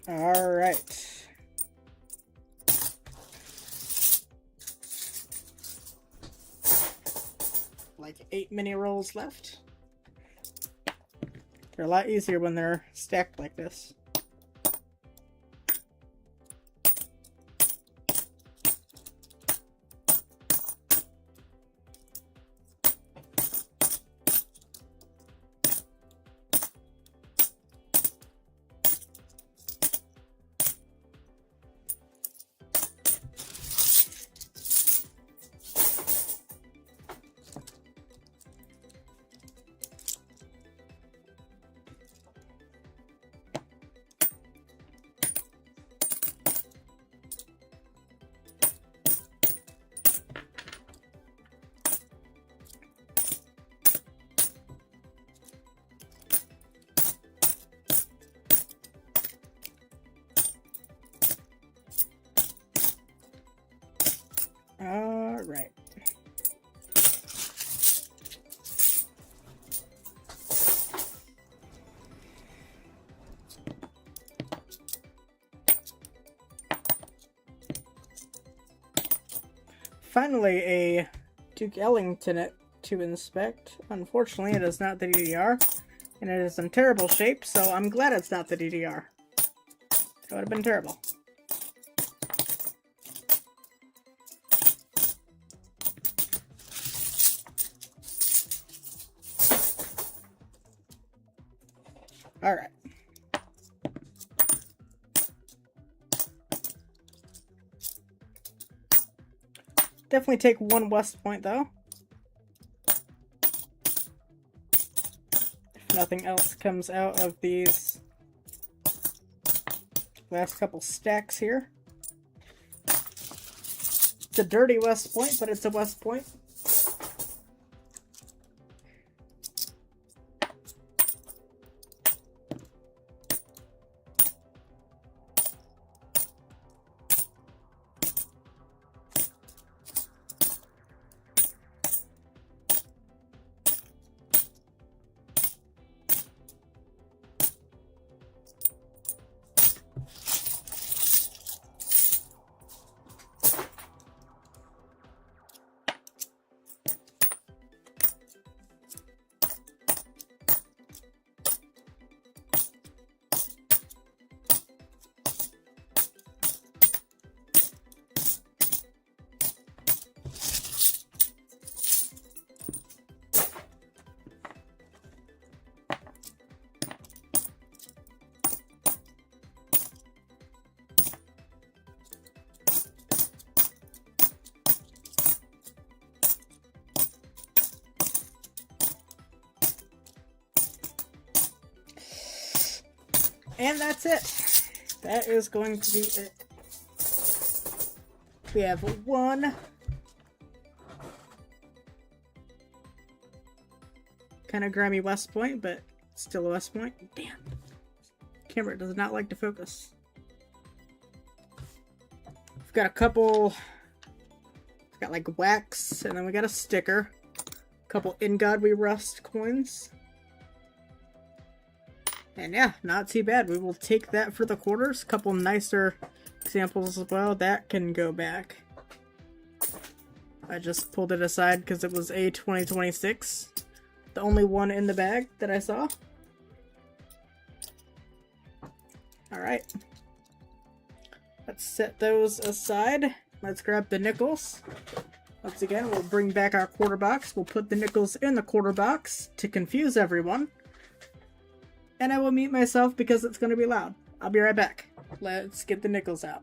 All right. Like 8 mini rolls left. They're a lot easier when they're stacked like this. All right. Finally, a Duke Ellington to inspect. Unfortunately, it is not the DDR, and it is in terrible shape, so I'm glad it's not the DDR. That would have been terrible. All right. Definitely take one West Point, though. If nothing else comes out of these last couple stacks here. It's a dirty West Point, but it's a West Point. And that's it. That is going to be it. We have one kind of grimy West Point, but still a West Point. Damn. Camera does not like to focus. We've got a couple. We've got like wax, and then we got a sticker. A couple In God We Rust coins. And yeah, not too bad. We will take that for the quarters. A couple nicer examples as well. That can go back. I just pulled it aside because it was a 2026. The only one in the bag that I saw. Alright. Let's set those aside. Let's grab the nickels. Once again, we'll bring back our quarter box. We'll put the nickels in the quarter box to confuse everyone. And I will mute myself because it's going to be loud. I'll be right back. Let's get the nickels out.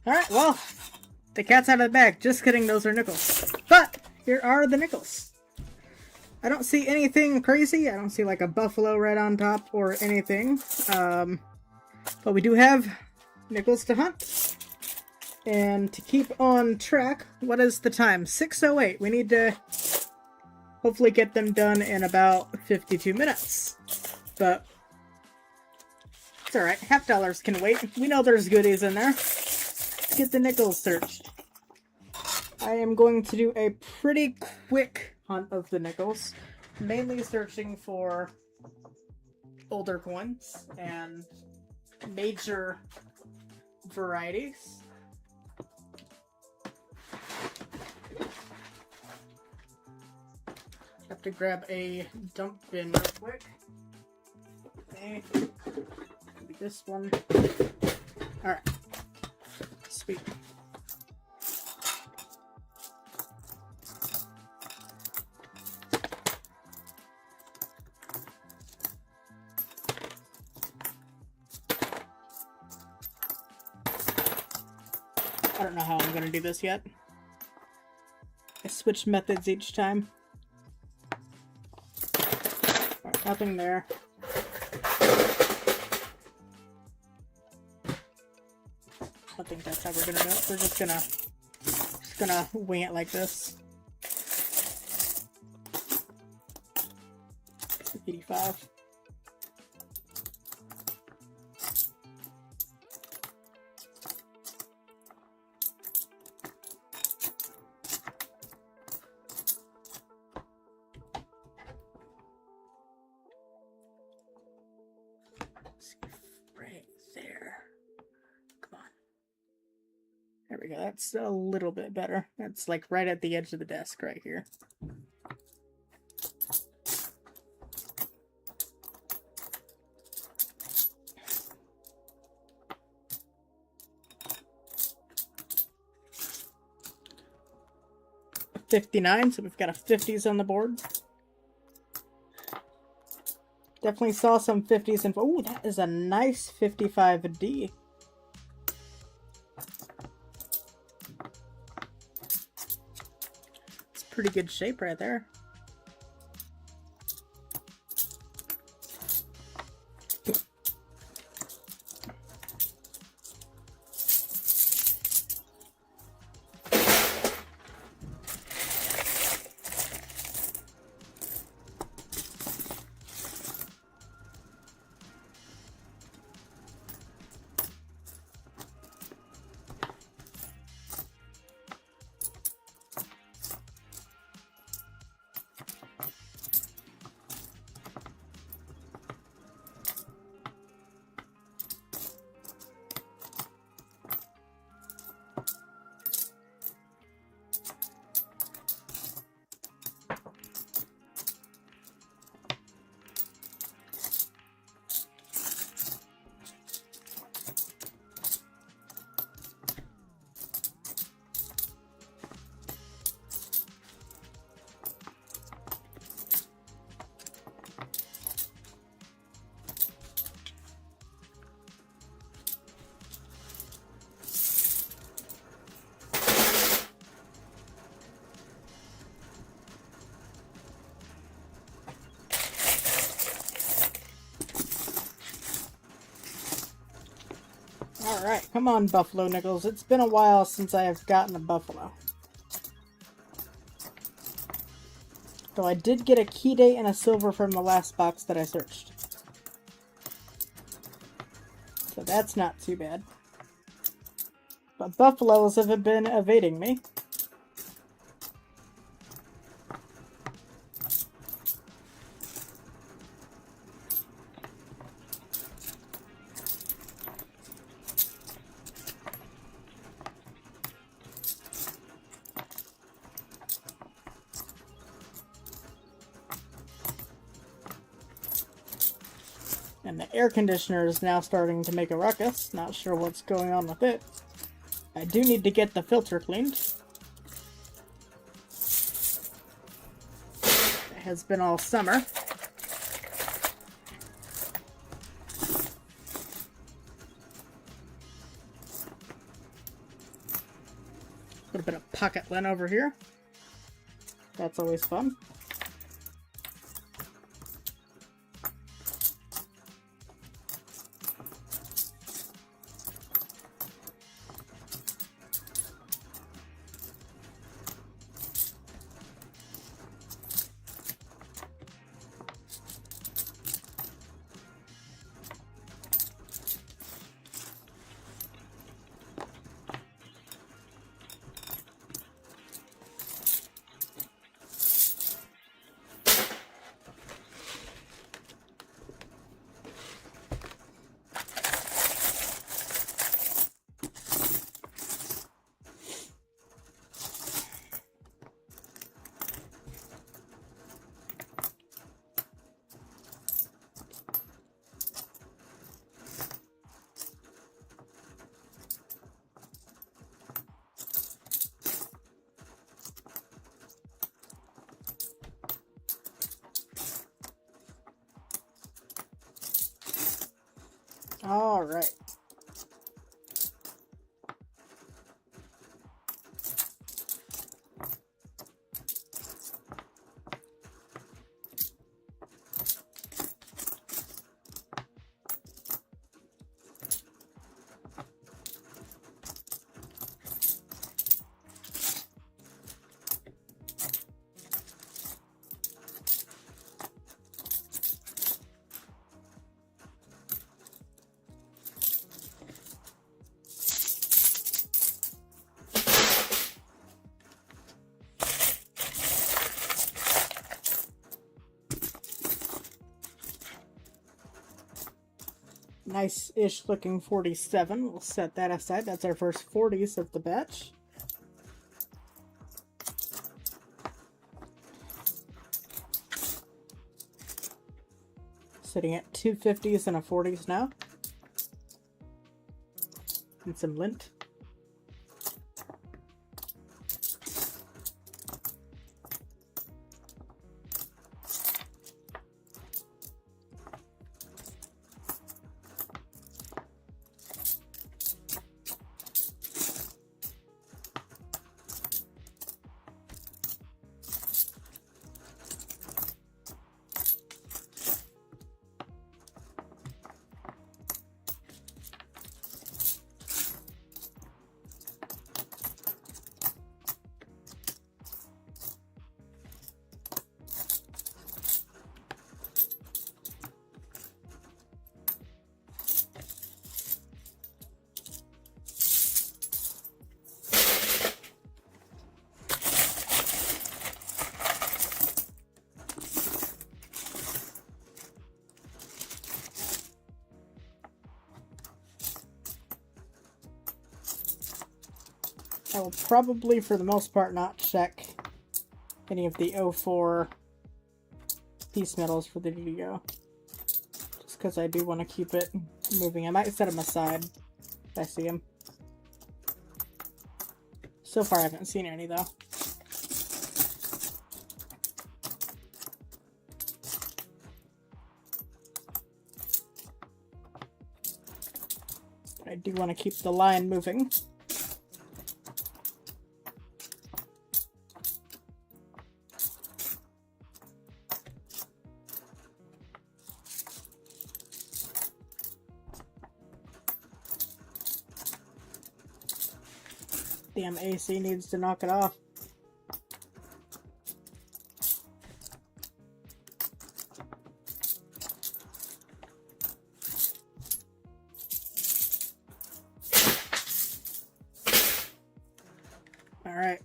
Alright, well, the cat's out of the bag. Just kidding, those are nickels. But, here are the nickels. I don't see anything crazy. I don't see like a buffalo right on top or anything. But we do have nickels to hunt. And to keep on track, what is the time? 6:08. We need to hopefully get them done in about 52 minutes. But it's alright. $50 can wait. We know there's goodies in there. Let's get the nickels searched. I am going to do a pretty quick hunt of the nickels. Mainly searching for older coins and major varieties. Have to grab a dump bin real quick. Okay. Maybe this one. Alright. Sweet. I don't know how I'm gonna do this yet. I switch methods each time. Alright, nothing there. I think that's how we're gonna do it. We're just gonna wing it like this. 85. Right there. Come on. There we go. That's a little bit better. That's like right at the edge of the desk right here. $59, so we've got a 50s on the board. Definitely saw some 50s and oh, that is a nice 55D. It's pretty good shape right there. Alright, come on, Buffalo Nickels. It's been a while since I have gotten a Buffalo. Though I did get a key date and a silver from the last box that I searched. So that's not too bad. But Buffaloes have been evading me. And the air conditioner is now starting to make a ruckus. Not sure what's going on with it. I do need to get the filter cleaned. It has been all summer. pocket lint over here. That's always fun. All right. Nice-ish looking 47. We'll set that aside. That's our first 40s of the batch. Sitting at 2 50s and a 40s now. And some lint. I will probably, for the most part, not check any of the 04 piece metals for the video. Just because I do want to keep it moving. I might set them aside if I see them. So far I haven't seen any though. But I do want to keep the line moving. Damn AC needs to knock it off. All right.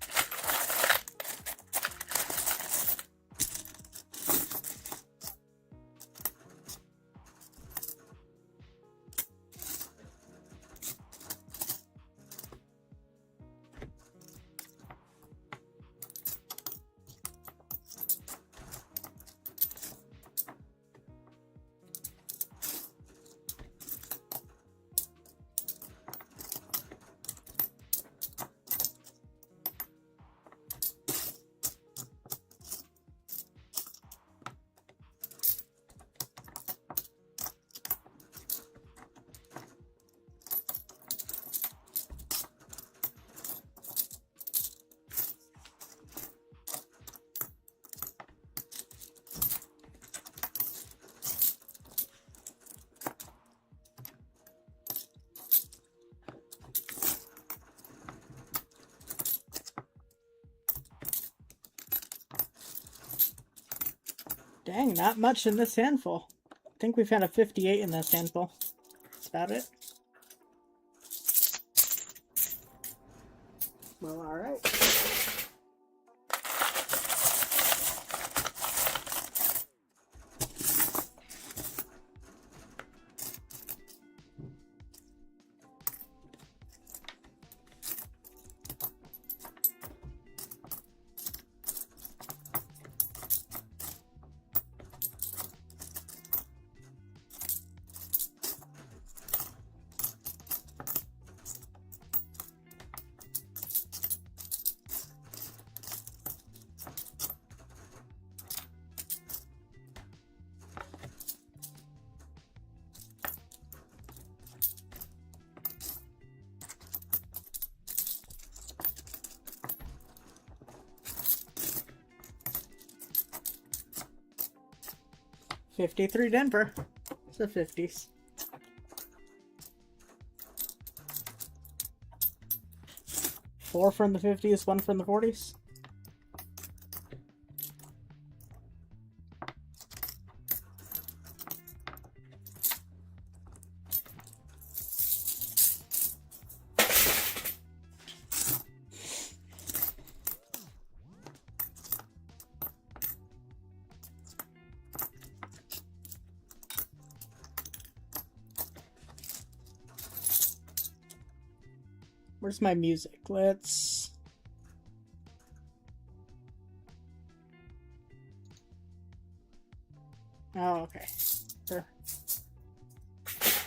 Dang, not much in this handful. I think we've had a 58 in this handful. That's about it. Well, alright. $53 Denver. It's the 50s. Four from the 50s, one from the 40s. Where's my music? Let's... Oh, okay.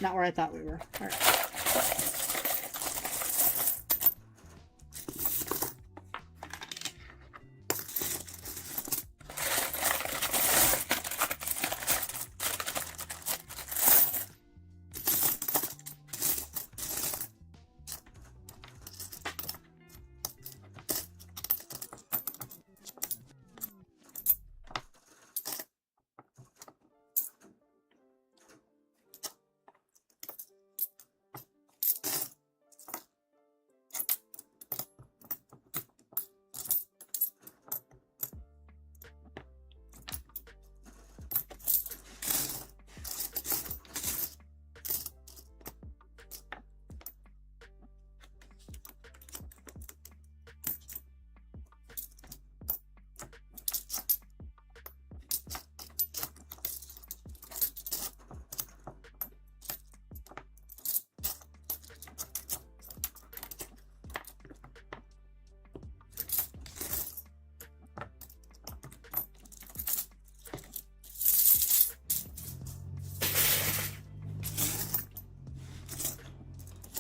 Not where I thought we were. Alright.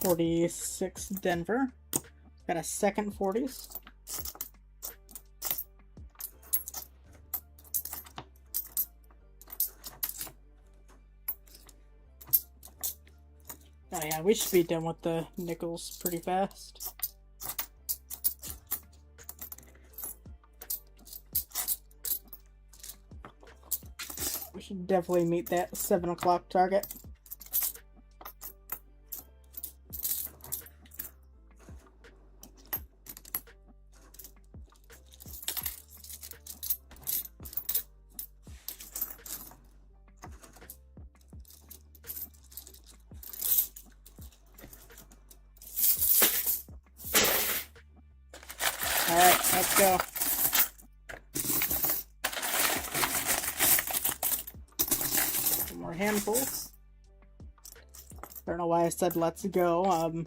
$46 Denver. Got a second 40s. Oh yeah, we should be done with the nickels pretty fast. We should definitely meet that 7 o'clock target. Alright, let's go. Some more handfuls. I don't know why I said let's go.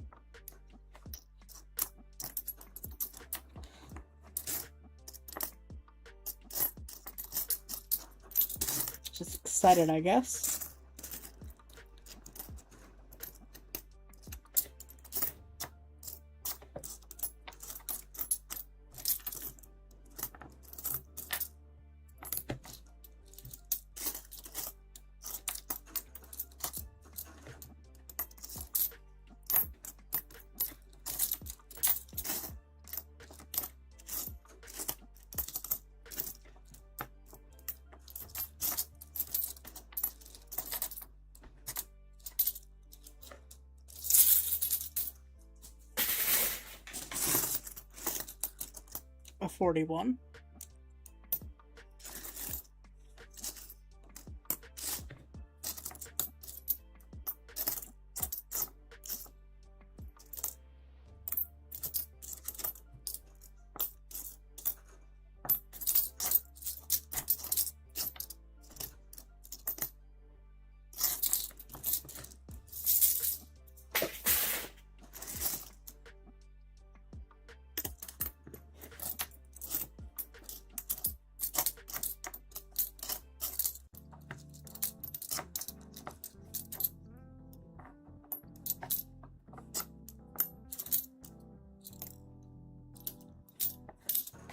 Just excited, I guess. A 41.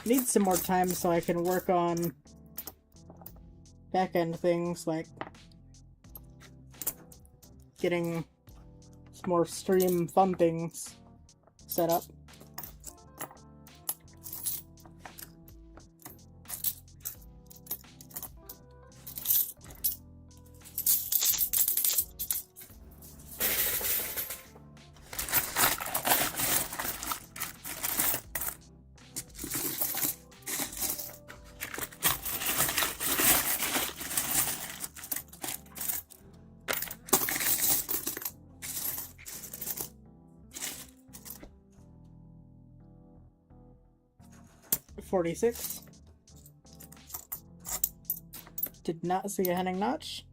need some more time so I can work on back-end things like getting some more stream fun things set up. $46. Did not see a Henning notch.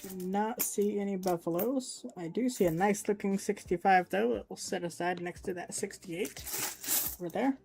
Do not see any buffaloes. I do see a nice looking 65 though. It will set aside next to that 68 over there.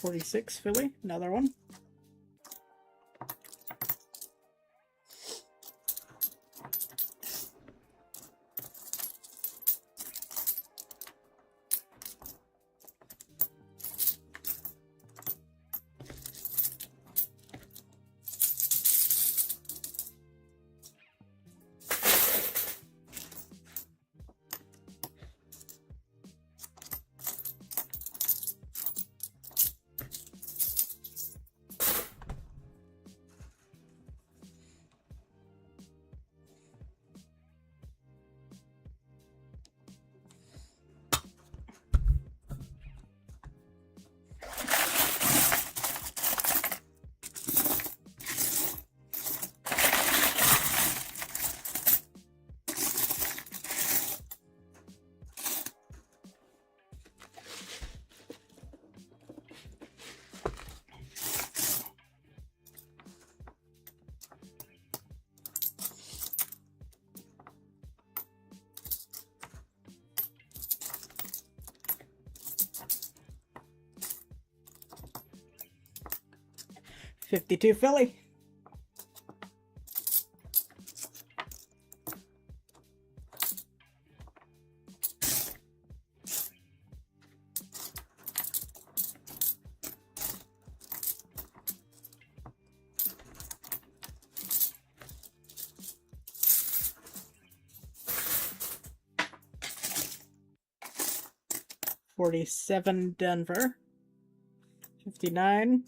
$46 Philly, another one. $52 Philly. $47 Denver. 59.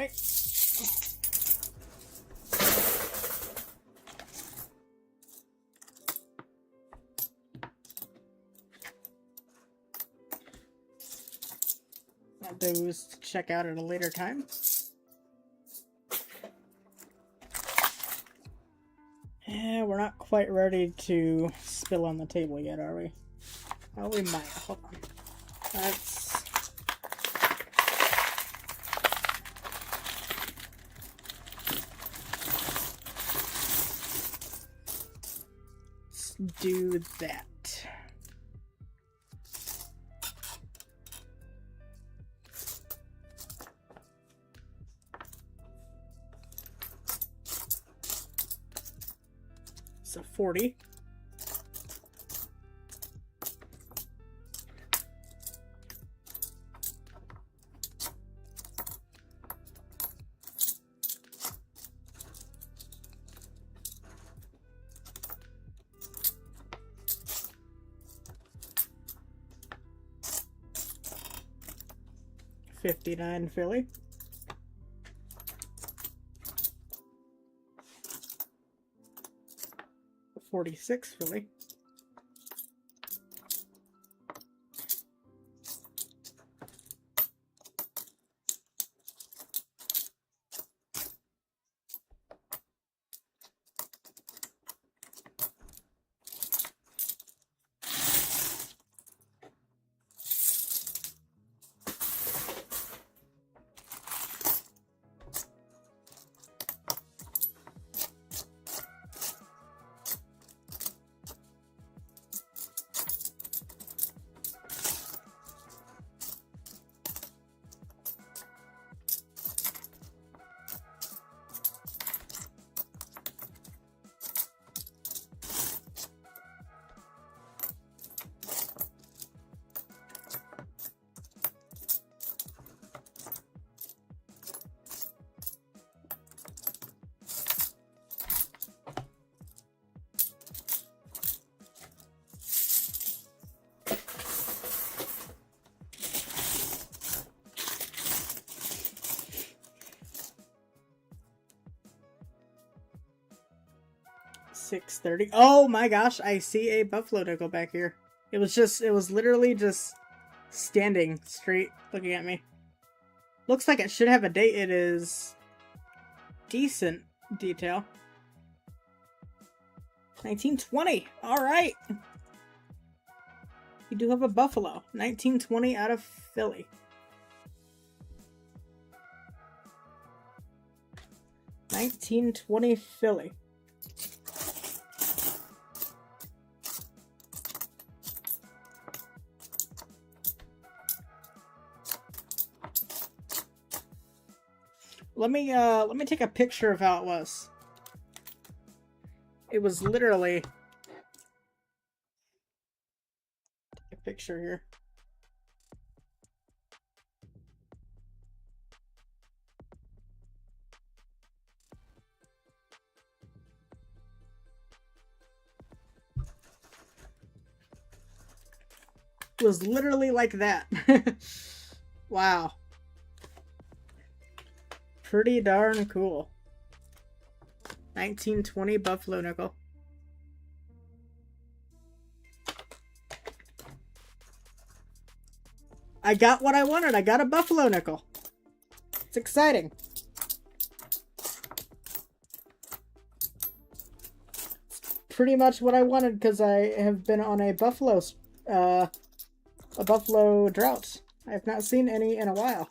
right. Those to check out at a later time. Yeah, we're not quite ready to spill on the table yet, are we? Oh, we might. Hold on. Let's do that. So 40. $59 Philly. $46 Philly. $6.30. Oh my gosh, I see a buffalo nickel back here. It was literally just standing straight looking at me. Looks like it should have a date. It is decent detail. 1920. All right. You do have a buffalo. 1920 out of Philly. $19.20 Philly. Let me take a picture of how it was. It was literally a picture here. It was literally like that. Wow. Pretty darn cool. 1920 buffalo nickel. I got what I wanted. I got a buffalo nickel. It's exciting. Pretty much what I wanted because I have been on a buffalo drought. I have not seen any in a while.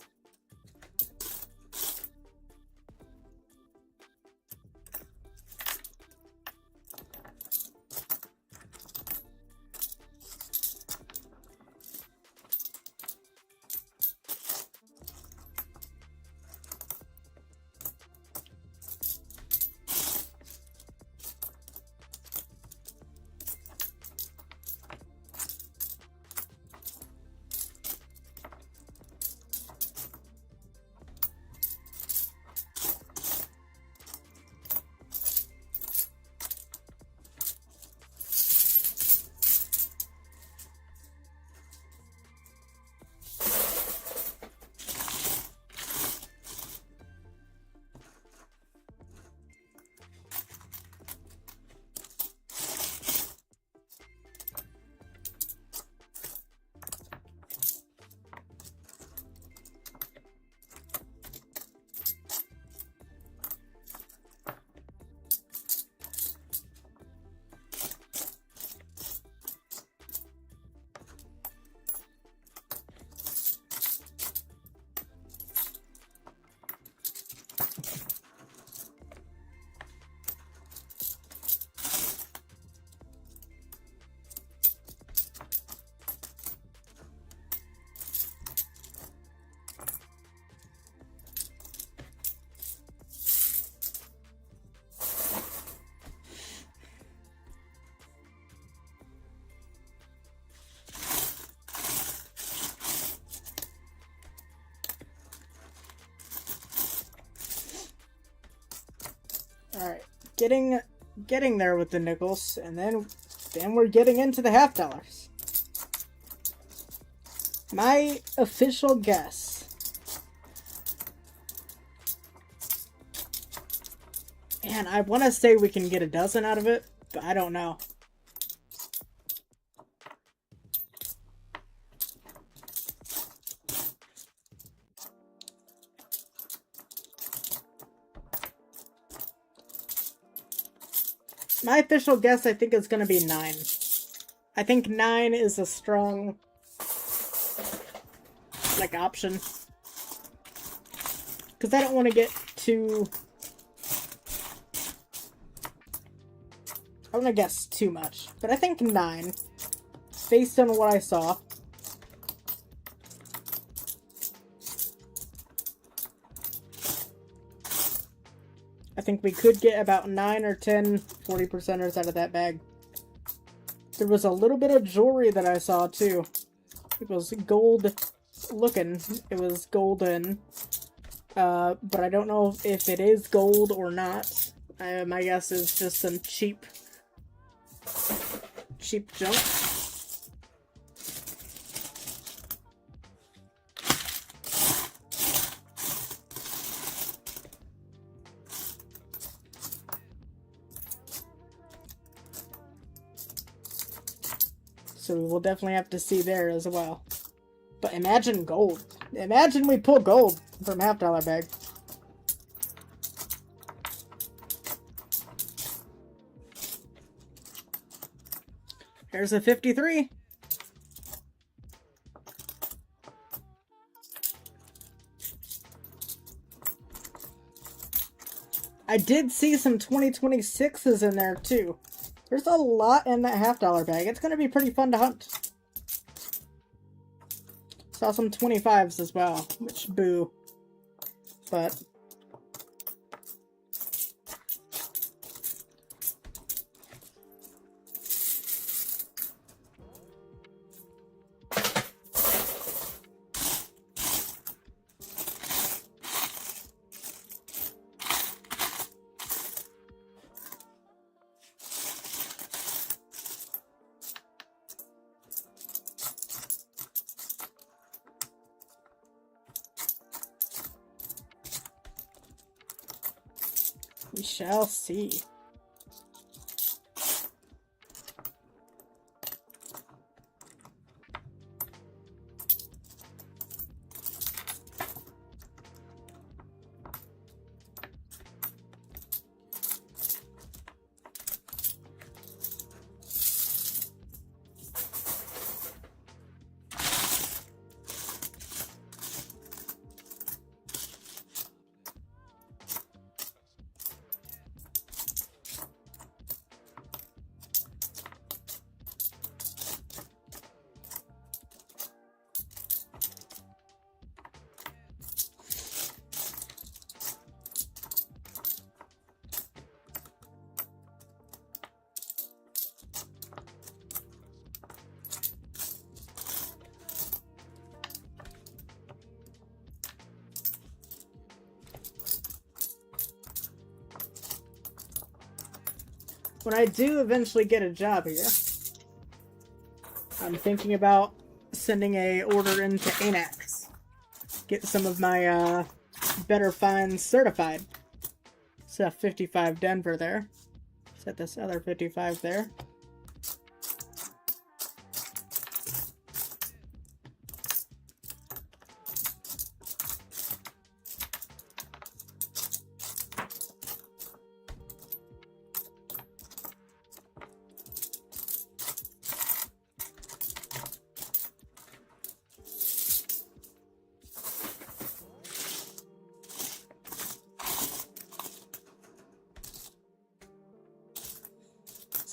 Alright, getting there with the nickels, and then we're getting into the half dollars. My official guess. Man, I want to say we can get a dozen out of it, but I don't know. My official guess, I think, is going to be 9. I think 9 is a strong, like, option. Because I don't want to get too... I'm going to guess too much. But I think 9, based on what I saw. I think we could get about 9 or 10 40%ers out of that bag. There was a little bit of jewelry that I saw too. It was gold looking. It was golden. But I don't know if it is gold or not. My guess is just some cheap junk. So we will definitely have to see there as well. But imagine gold. Imagine we pull gold from half dollar bag. Here's a 53. I did see some 2026s in there too. There's a lot in that half dollar bag. It's going to be pretty fun to hunt. Saw some 25s as well, which boo. But we shall see. When I do eventually get a job here, I'm thinking about sending a order into ANAX. Get some of my better finds certified. Set 55 Denver there. Set this other 55 there.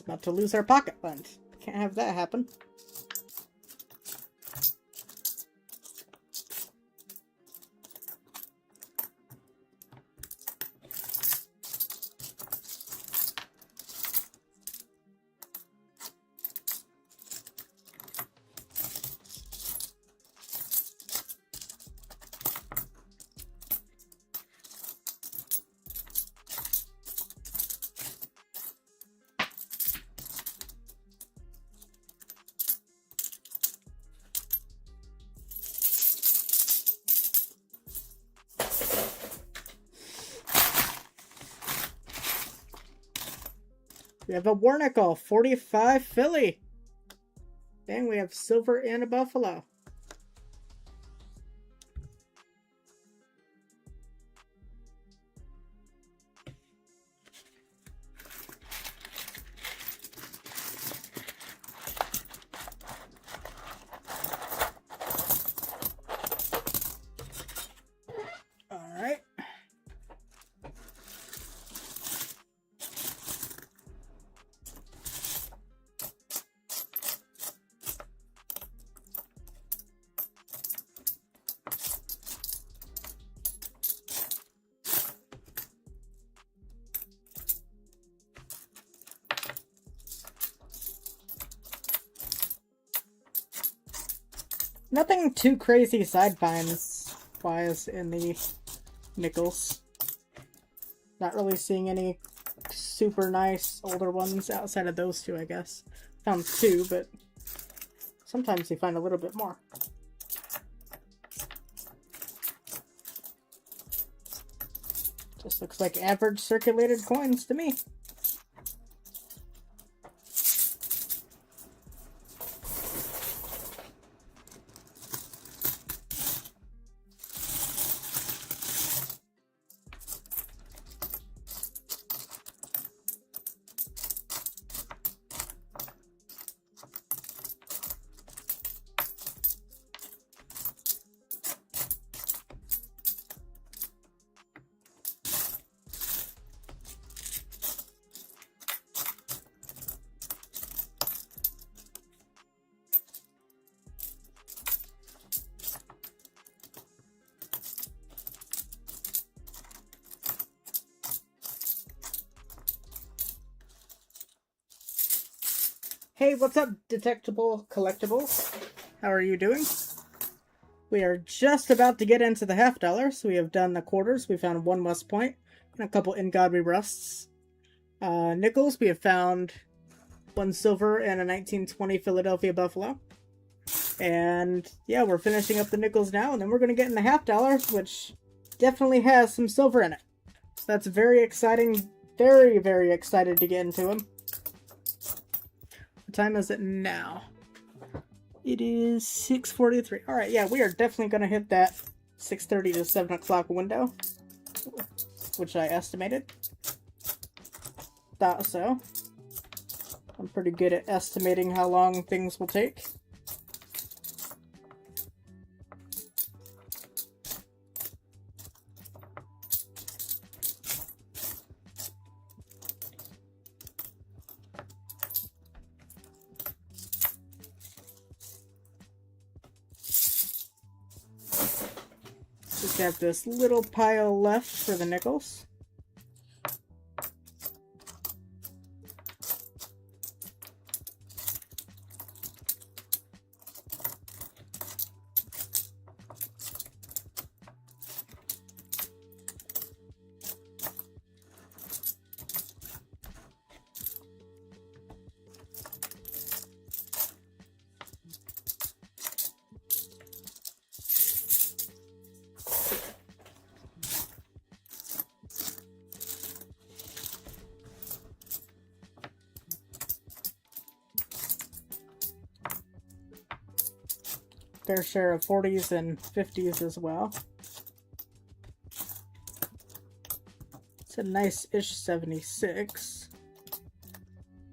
About to lose our pocket fund. Can't have that happen. We have a Warnickel, 45 Philly. And we have silver and a Buffalo. All right. Nothing too crazy side finds wise in the nickels. Not really seeing any super nice older ones outside of those two, I guess. Found two, but sometimes you find a little bit more. Just looks like average circulated coins to me. Hey, what's up, Detectable Collectibles? How are you doing? We are just about to get into the half dollars. We have done the quarters. We found one West Point and a couple In God We Rusts. Nickels, we have found one silver and a 1920 Philadelphia Buffalo. And yeah, we're finishing up the nickels now, and then we're going to get in the half dollars, which definitely has some silver in it. So that's very exciting. Very, very excited to get into them. What time is it now? It is 6:43. Alright, yeah, we are definitely going to hit that 6:30 to 7 o'clock window, which I estimated. Thought so. I'm pretty good at estimating how long things will take. Just have this little pile left for the nickels. Fair share of 40s and 50s as well. It's a nice-ish 76.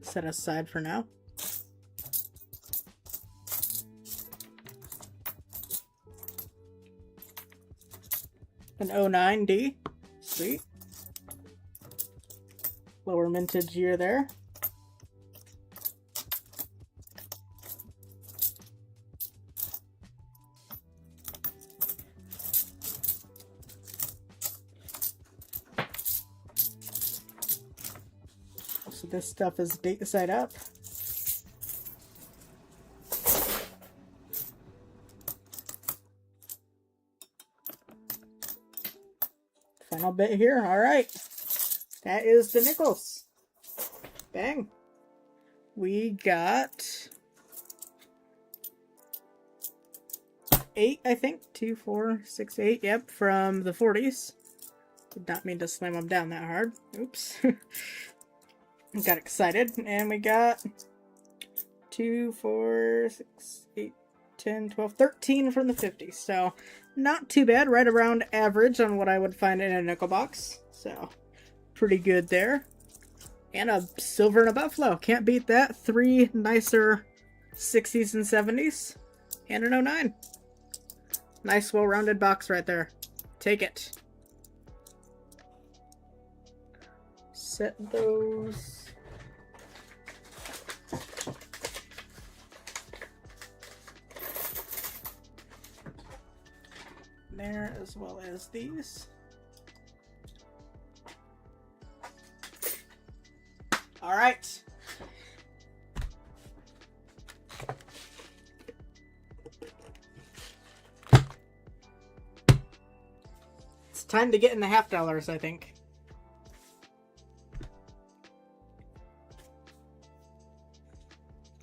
Set aside for now. An 09D. Sweet. Lower mintage year there. So this stuff is date side up. Final bit here. All right. That is the nickels. Bang. We got 8, I think. 2, 4, 6, 8. Yep, from the 40s. Did not mean to slam them down that hard. Oops. Got excited, and we got 2, 4, 6, 8, 10, 12, 13 from the 50. So not too bad, right around average on what I would find in a nickel box. So pretty good there. And a silver and a buffalo. Can't beat that. 3 nicer 60s and 70s. And an 09. Nice well-rounded box right there. Take it. Set those. There, as well as these. All right. It's time to get in the half dollars, I think.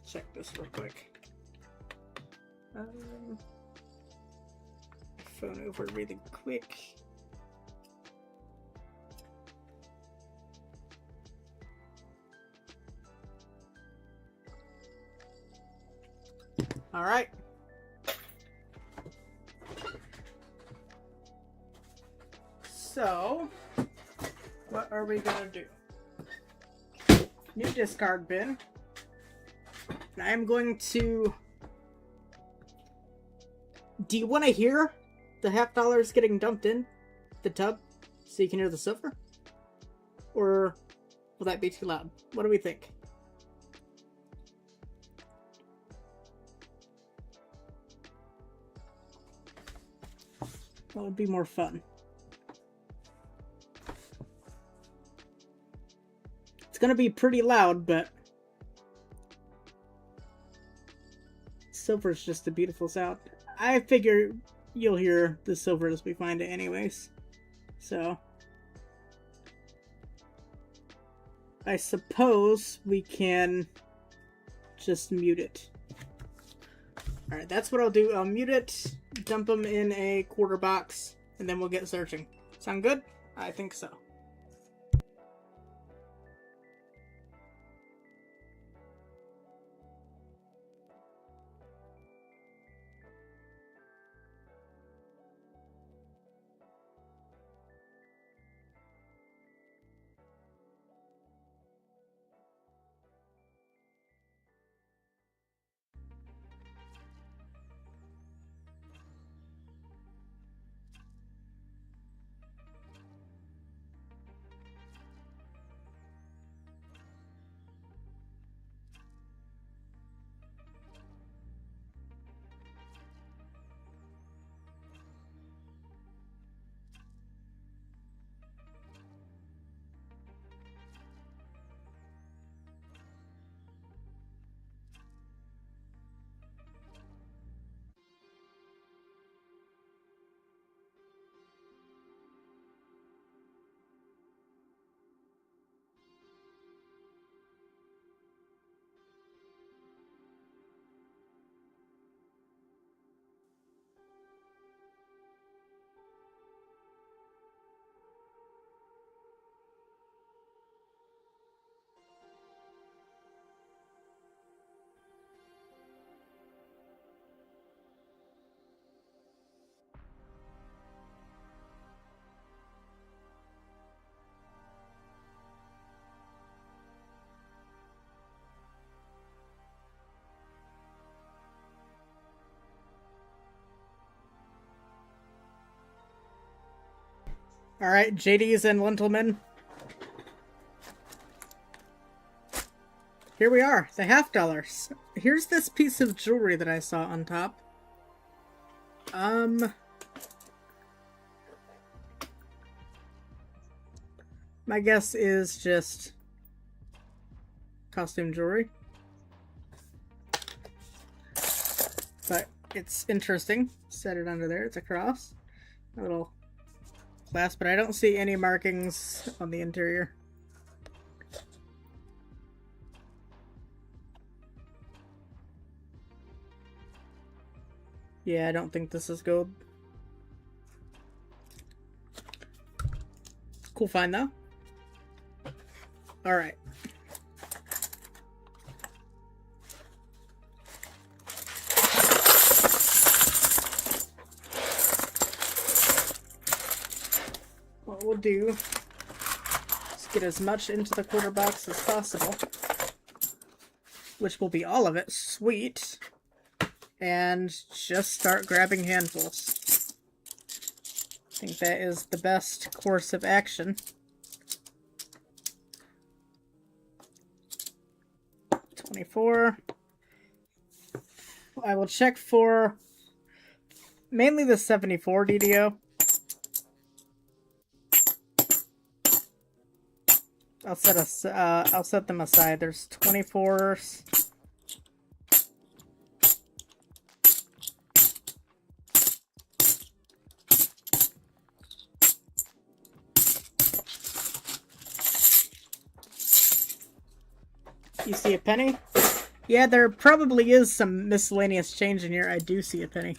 Check this real quick. Phone over really quick. All right. So, what are we gonna do? New discard bin. And I am going to... Do you want to hear the half dollars getting dumped in the tub so you can hear the silver? Or will that be too loud? What do we think? That would be more fun. It's gonna be pretty loud, but silver's just a beautiful sound. I figure you'll hear the silver as we find it anyways. So I suppose we can just mute it. Alright, that's what I'll do. I'll mute it, dump them in a quarter box, and then we'll get searching. Sound good? I think so. Alright, JDs and Lentilmen. Here we are, the half dollars. Here's this piece of jewelry that I saw on top. My guess is just costume jewelry. But it's interesting. Set it under there, it's a cross. A little clasp, but I don't see any markings on the interior. Yeah, I don't think this is gold. Cool find though. Alright. will do is get as much into the quarter box as possible, which will be all of it. Sweet. And just start grabbing handfuls. I think that is the best course of action. 24. I will check for mainly the 74 DDO. I'll set them aside. There's 24s. You see a penny? Yeah, there probably is some miscellaneous change in here. I do see a penny.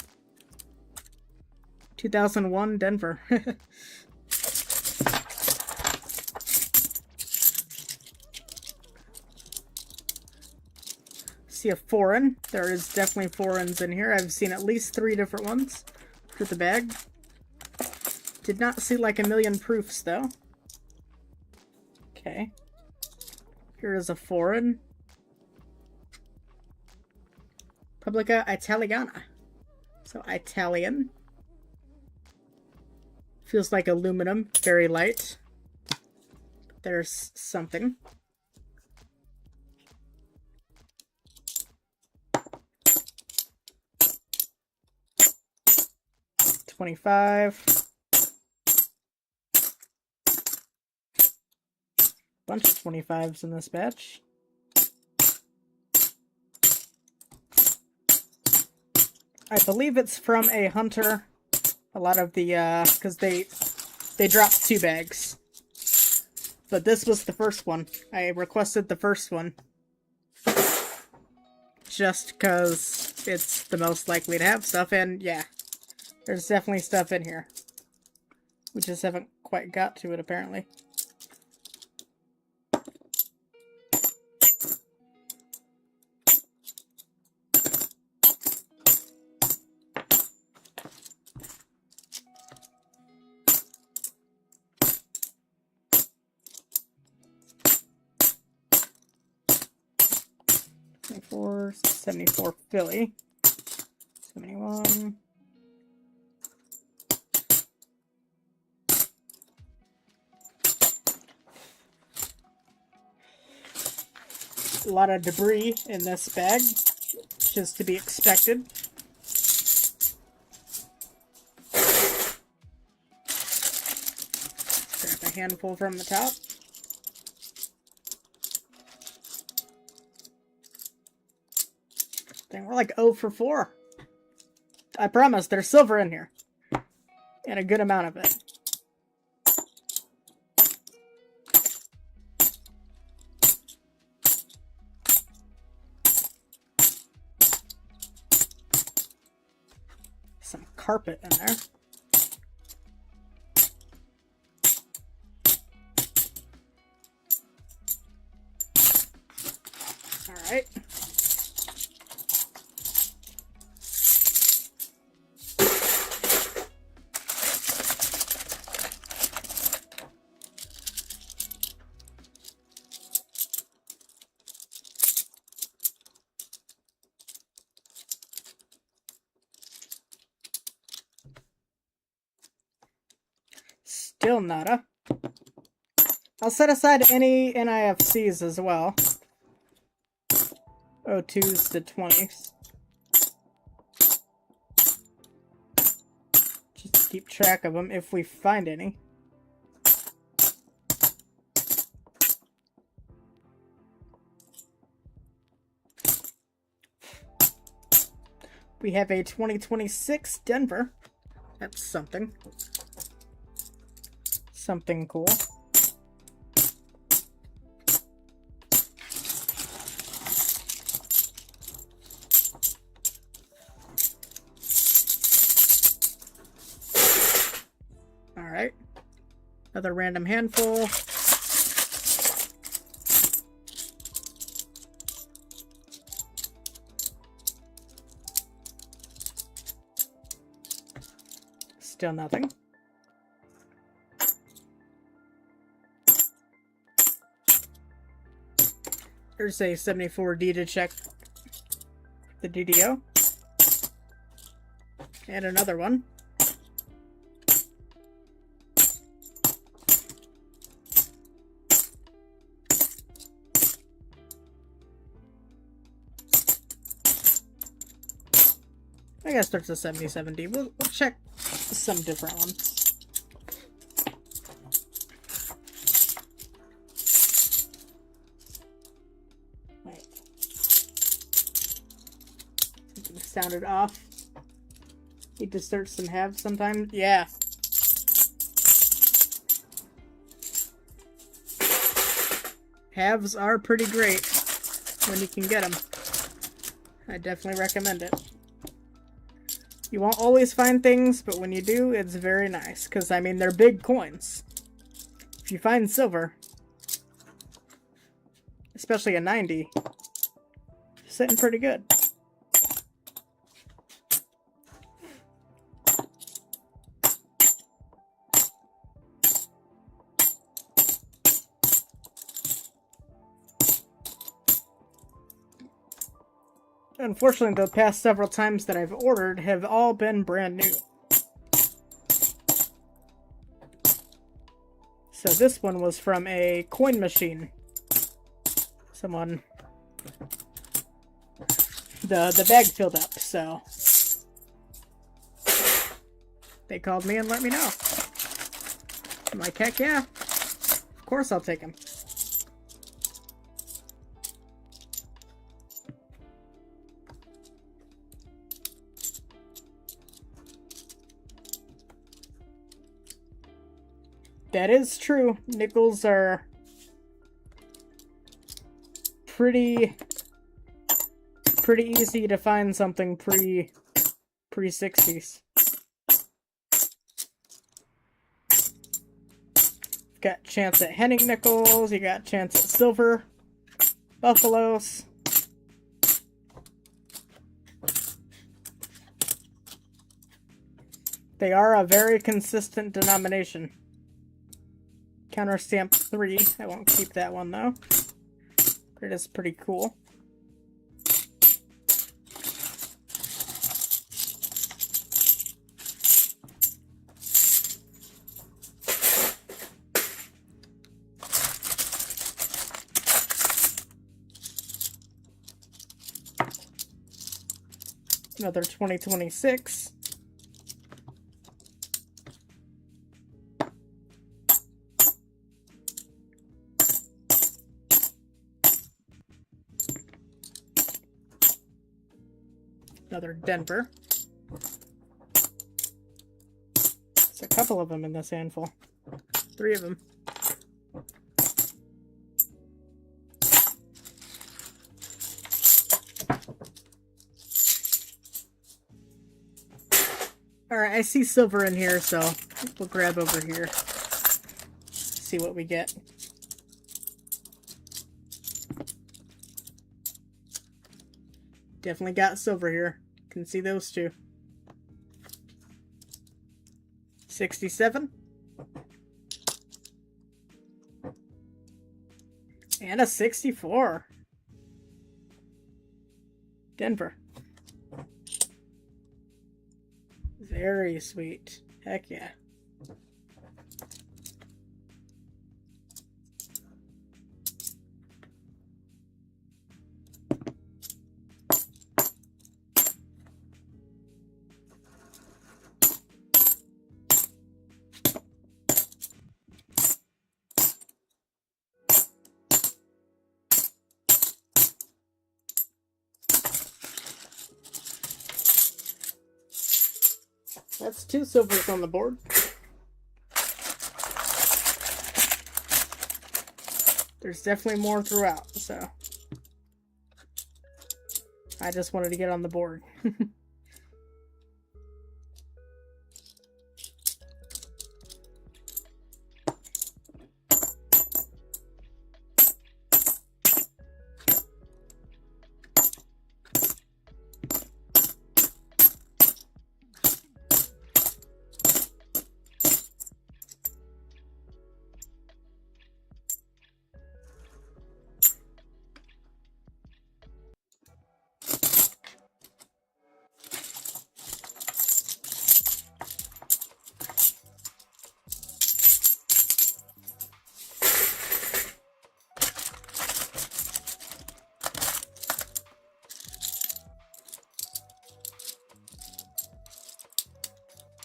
2001 Denver. See a foreign. There is definitely foreigns in here. I've seen at least 3 different ones for the bag. Did not see like a million proofs though. Okay. Here is a foreign. Publica Italiana. So Italian. Feels like aluminum, very light. There's something. $25. Bunch of 25s in this batch. I believe it's from a hunter. A lot of the, because they dropped 2 bags. But this was the first one. I requested the first one. Just because it's the most likely to have stuff, and yeah. There's definitely stuff in here. We just haven't quite got to it, apparently. $74 Philly. 71. A lot of debris in this bag, which is to be expected. Grab a handful from the top. Dang, we're like 0 for 4. I promise, there's silver in here. And a good amount of it. Some carpet in there. All right. Still nada. I'll set aside any NIFCs as well. 02s to 20s. Just to keep track of them if we find any. We have a 2026 Denver. That's something. Something cool. All right. Another random handful. Still nothing. There's a 74D to check the DDO. And another one. I guess there's a 77D. We'll check some different ones. Wait. Something sounded off. Need to search some halves sometimes. Yeah. Halves are pretty great when you can get them. I definitely recommend it. You won't always find things, but when you do, it's very nice. Because, I mean, they're big coins. If you find silver, especially a 90, sitting pretty good. Unfortunately, the past several times that I've ordered have all been brand new. So this one was from a coin machine. Someone... The bag filled up, so... They called me and let me know. I'm like, heck yeah. Of course I'll take them. That is true. Nickels are pretty easy to find something pre-60s. Got chance at Henning nickels, you got chance at silver buffaloes. They are a very consistent denomination. Counter stamp 3. I won't keep that one though. But it is pretty cool. Another 2026. Another Denver. There's a couple of them in this handful. 3 of them. Alright, I see silver in here, so we'll grab over here. See what we get. Definitely got silver here. Can see those two. 67. And a 64. Denver. Very sweet. Heck yeah. That's 2 silvers on the board. There's definitely more throughout, so I just wanted to get on the board.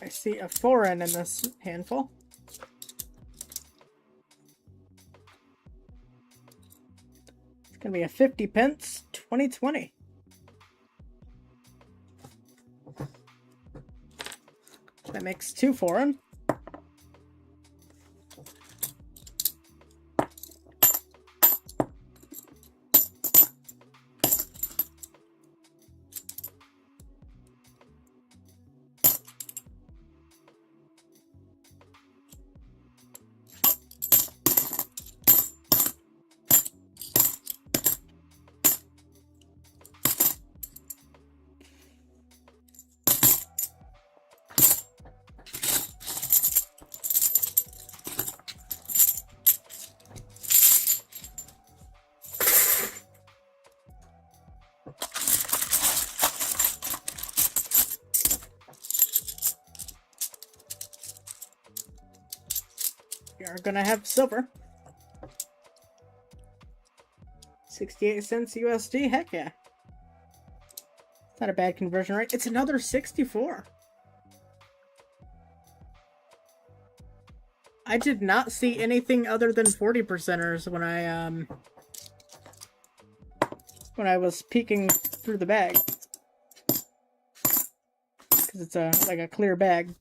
I see a foreign in this handful. It's gonna be a 50 pence 2020. That makes 2 foreign. We are gonna have silver. 68 cents USD, heck yeah. It's not a bad conversion rate. It's another 64. I did not see anything other than 40 percenters when I was peeking through the bag. Because it's like a clear bag.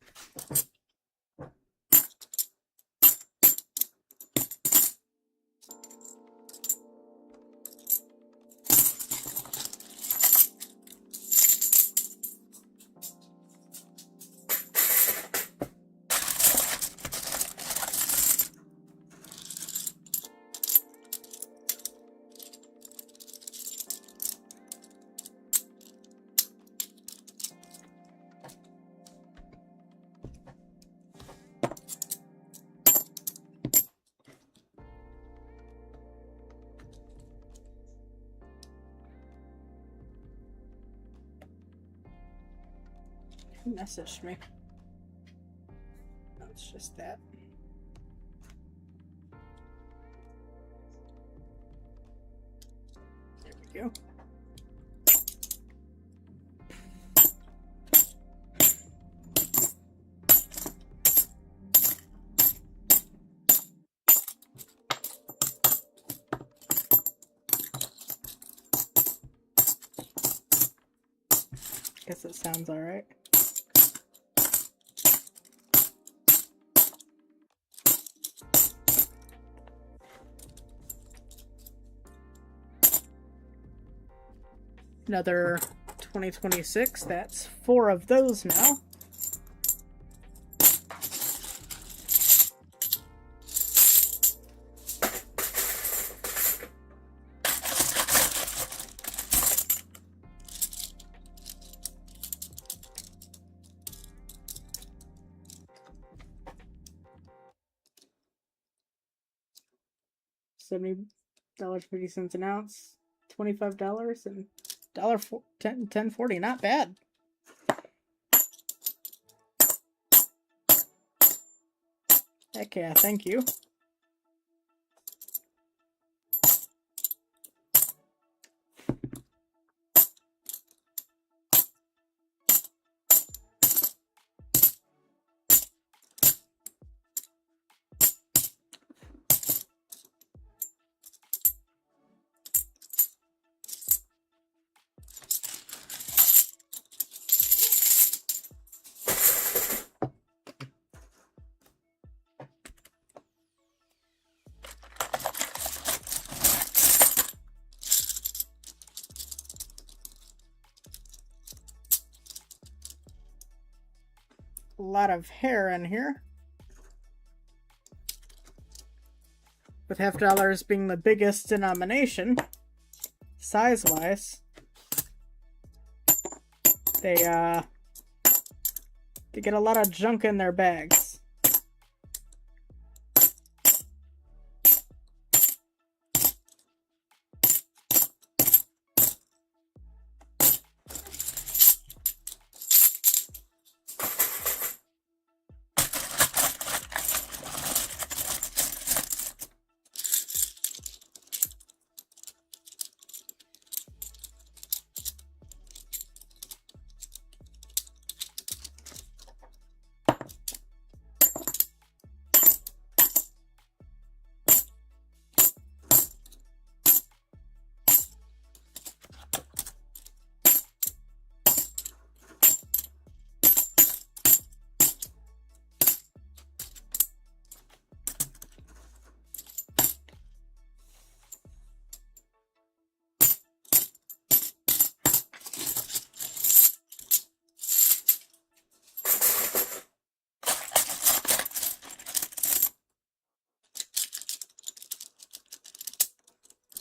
Who messaged me? No, it's just that. There we go. Guess it sounds all right. Another 2026. That's 4 of those now. $70.50 an ounce, $25 and $10.40. Not bad. Heck yeah, thank you. A lot of hair in here. With half dollars being the biggest denomination, size-wise, they get a lot of junk in their bags.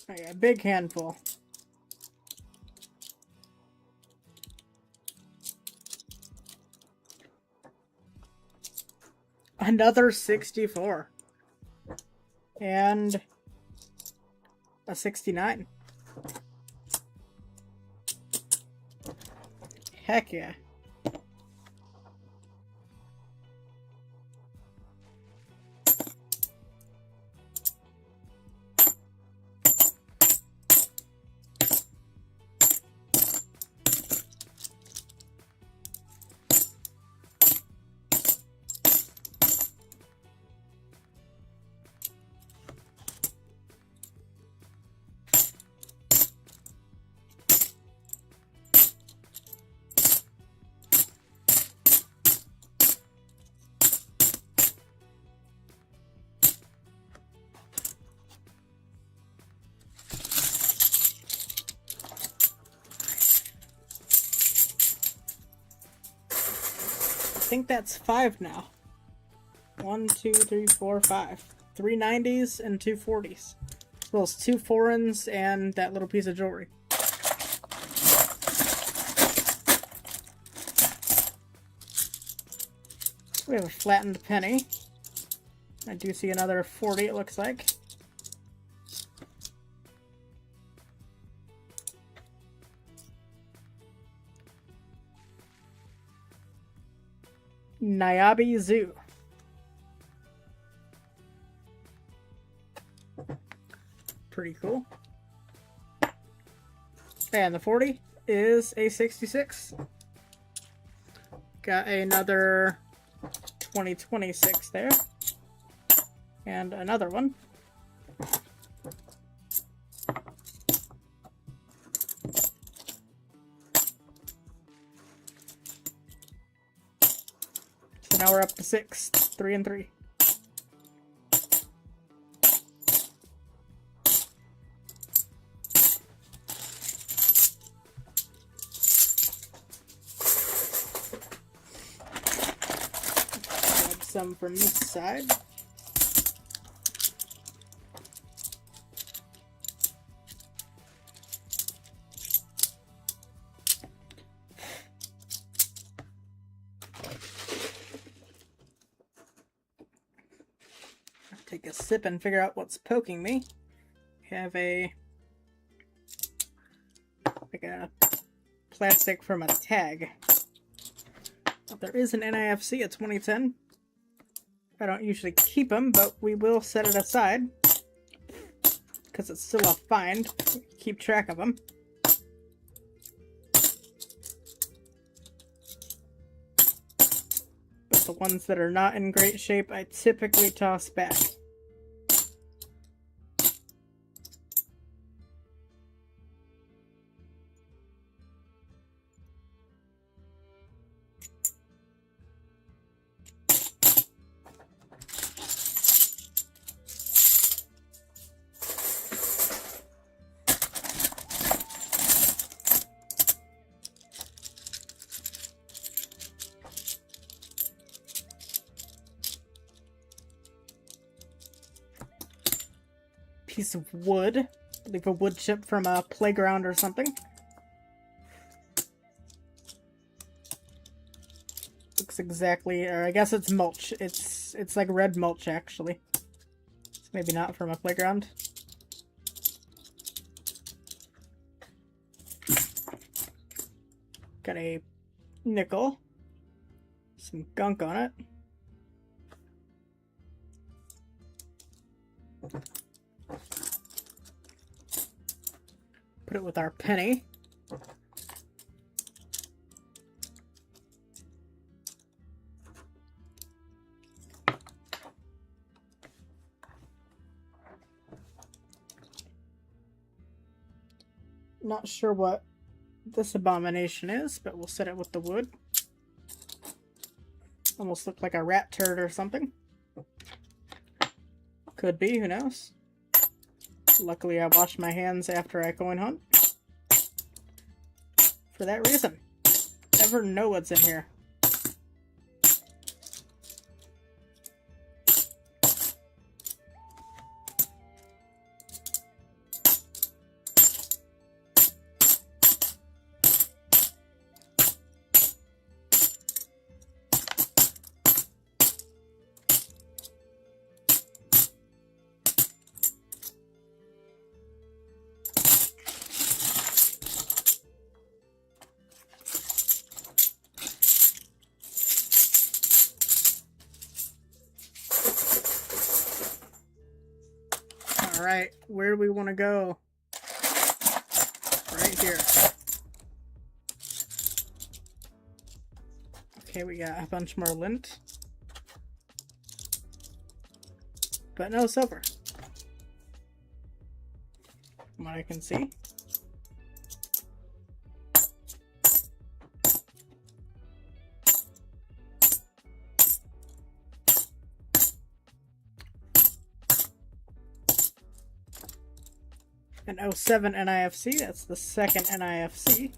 Oh yeah, big handful. Another 64. And a 69. Heck yeah. I think that's 5 now. 1, 2, 3, 4, 5. 3 90s and 2 40s. As well as 2 foreigns and that little piece of jewelry. We have a flattened penny. I do see another 40, it looks like. Nairobi Zoo. Pretty cool. And the 40 is a 66. Got another 2026 there. And another one. So now we're up to 6. 3 and 3. Grab some from this side. Take a sip and figure out what's poking me. Have a plastic from a tag. There is an NIFC at 2010. I don't usually keep them, but we will set it aside because it's still a find. Keep track of them. But the ones that are not in great shape, I typically toss back. Piece of wood. I believe a wood chip from a playground or something. Looks exactly, or I guess it's mulch. It's like red mulch actually. It's maybe not from a playground. Got a nickel. Some gunk on it. Put it with our penny. Not sure what this abomination is, but we'll set it with the wood. Almost look like a rat turd or something. Could be, who knows? Luckily, I washed my hands after I go and hunt. For that reason. Never know what's in here. right, where do we want to go? Right here. Okay, we got a bunch more lint. But no silver. From what I can see. An 07 NIFC, that's the second NIFC.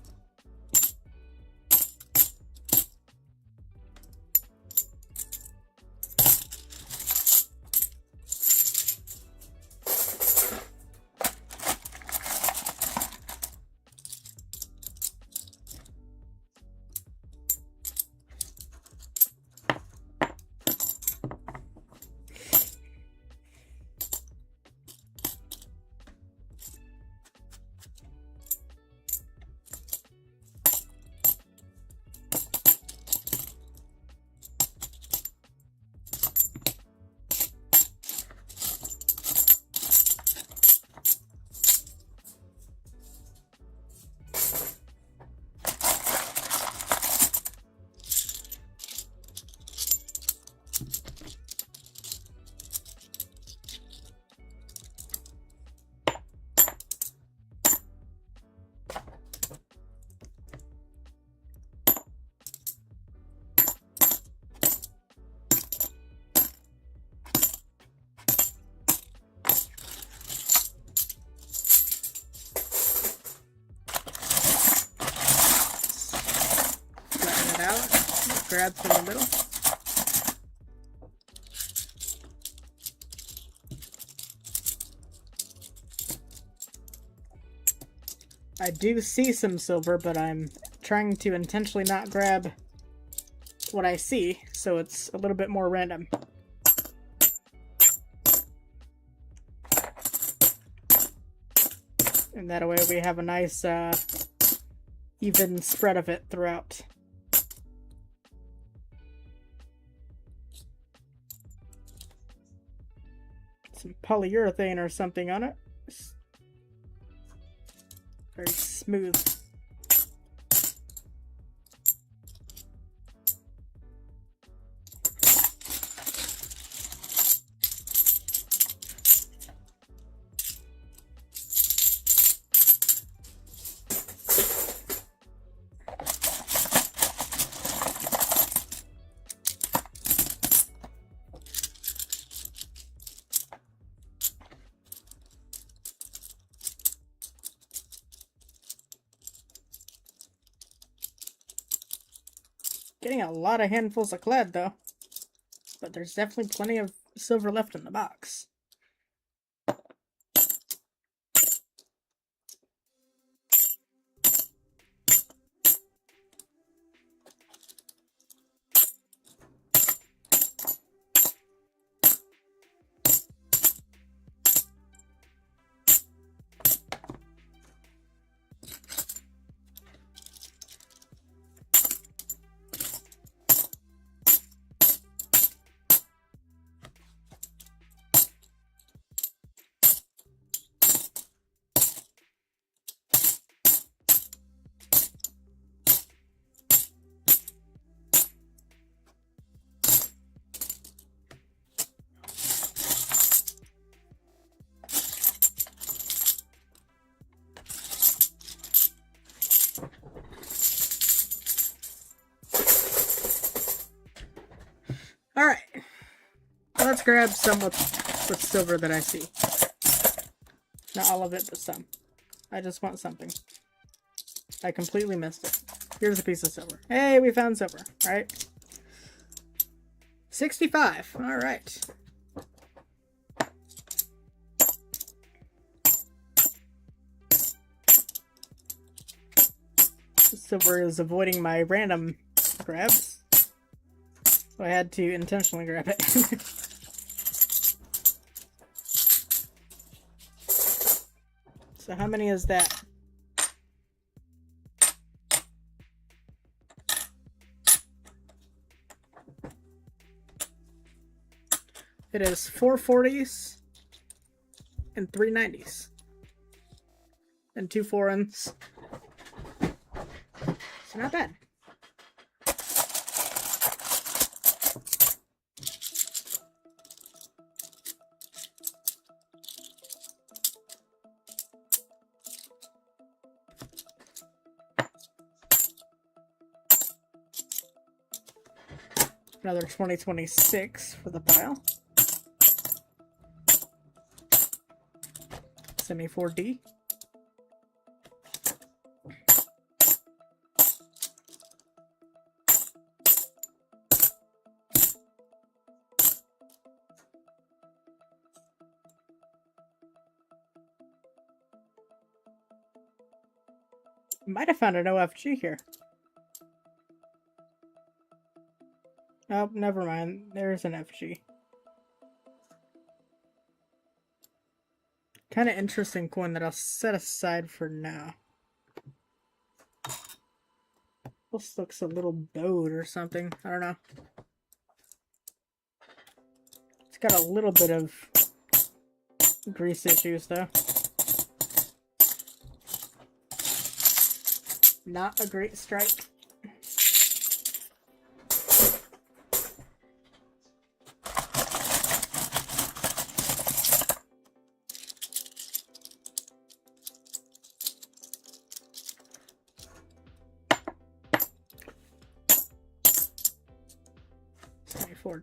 Grab from the middle. I do see some silver, but I'm trying to intentionally not grab what I see, so it's a little bit more random. And that way we have a nice even spread of it throughout. Some polyurethane or something on it. Very smooth. Getting a lot of handfuls of clad though, but there's definitely plenty of silver left in the box. Alright, let's grab some with silver that I see. Not all of it, but some. I just want something. I completely missed it. Here's a piece of silver. Hey, we found silver, right? 65, alright. Silver is avoiding my random grabs. So I had to intentionally grab it. So how many is that? It is 4 40s and 3 90s. And 2 foreigns. So not bad. Another 2026 for the pile. Semi 4D. Might have found an OFG here. Oh, never mind. There's an FG. Kind of interesting coin that I'll set aside for now. This looks a little bowed or something. I don't know. It's got a little bit of grease issues though. Not a great strike.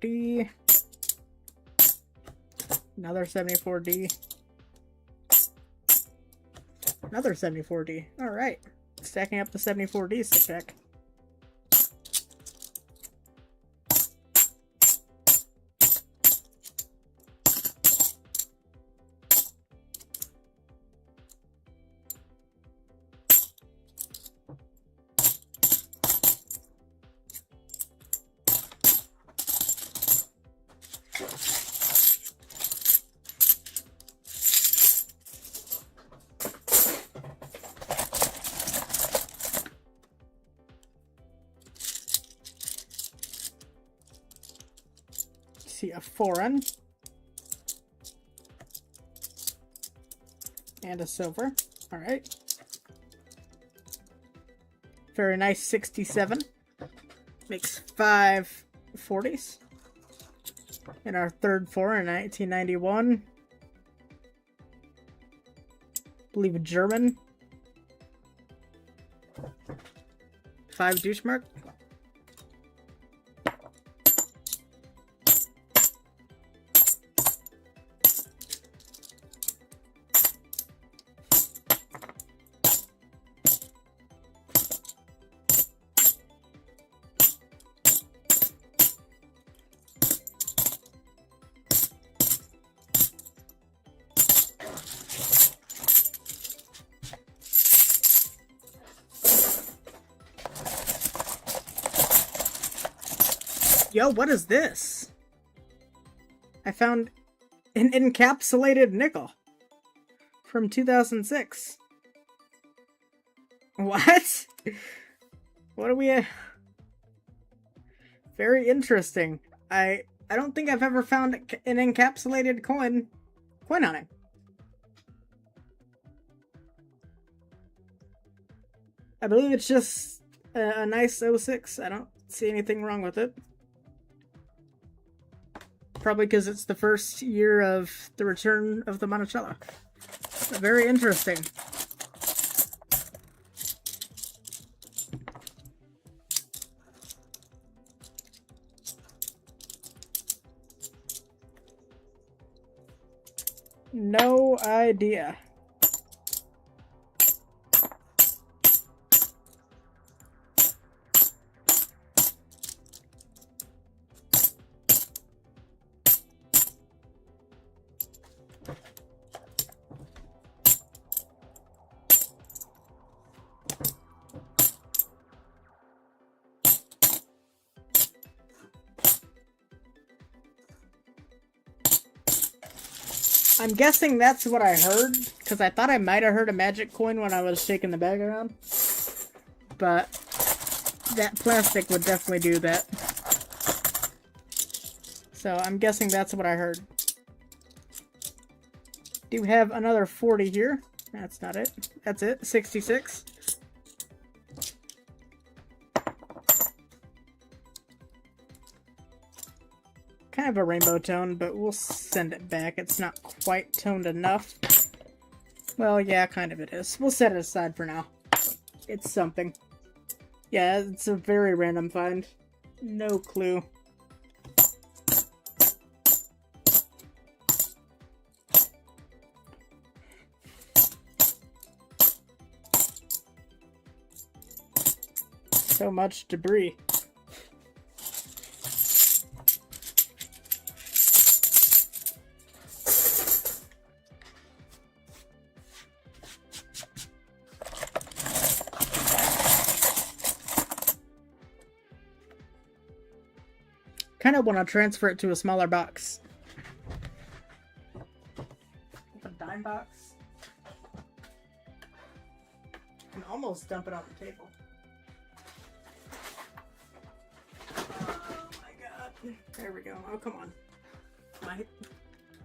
D. Another 74D. Another 74D. Alright. Stacking up the 74Ds to check. A foreign and a silver. All right, very nice. 67 makes 5 40s and our third foreign. 1991, I believe a German. 5 Deutschmark. Yo, what is this? I found an encapsulated nickel from 2006. What? What are we... Very interesting. I don't think I've ever found an encapsulated coin hunting. I believe it's just a nice 06. I don't see anything wrong with it. Probably because it's the first year of the return of the Monticello. Very interesting. No idea. I'm guessing that's what I heard, because I thought I might have heard a magic coin when I was shaking the bag around. But that plastic would definitely do that. So I'm guessing that's what I heard. Do have another 40 here. That's not it. That's it. 66. Kind of a rainbow tone, but we'll send it back. It's not quite toned enough. Well, yeah, kind of it is. We'll set it aside for now. It's something. Yeah, it's a very random find. No clue. So much debris. Kind of want to transfer it to a smaller box. A dime box. And almost dump it on the table. Oh my god. There we go. Oh, come on.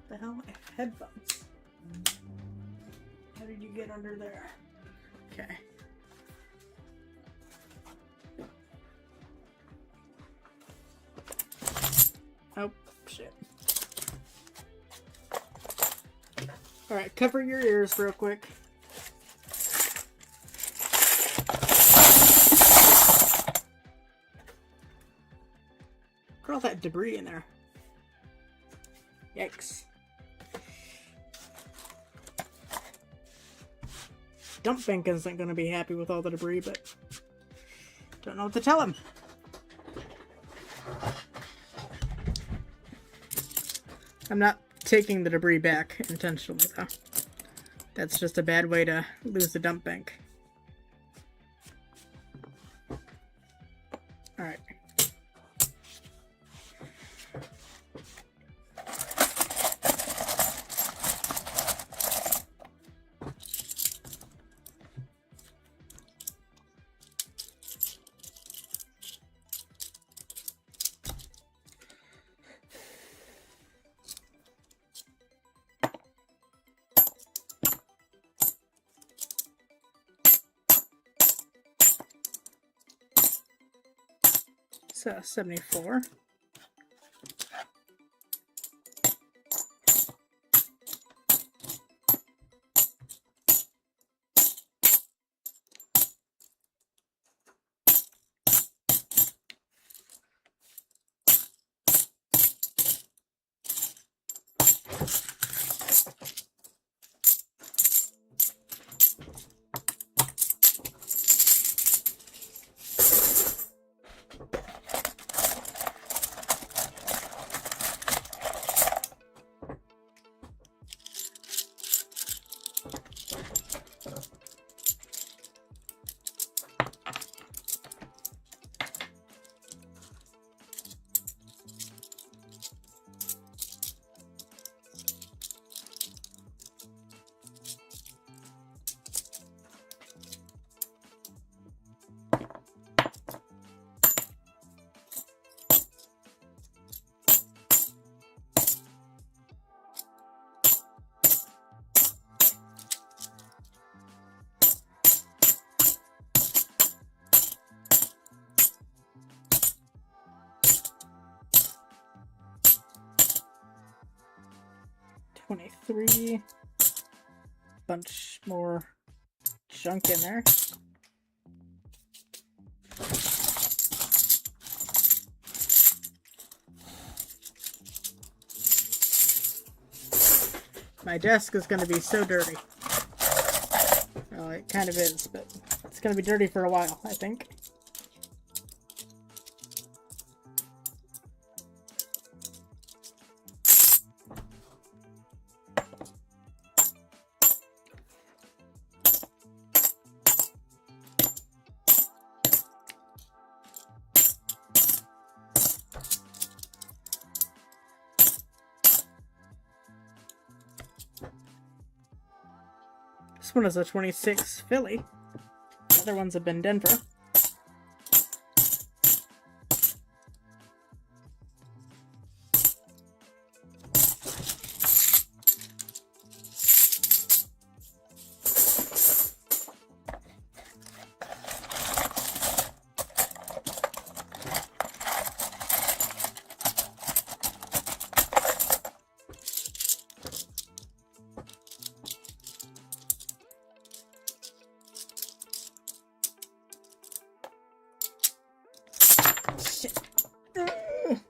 The hell? My headphones. How did you get under there? Okay. Oh, shit. Alright, cover your ears real quick. Look at all that debris in there. Yikes. Dump bank isn't going to be happy with all the debris, but don't know what to tell him. I'm not taking the debris back intentionally, though. That's just a bad way to lose the dump bank. Alright. So 74. $23. Bunch more junk in there. My desk is going to be so dirty. Well, it kind of is, but it's going to be dirty for a while, I think. This one is a 26 Philly. The other ones have been Denver.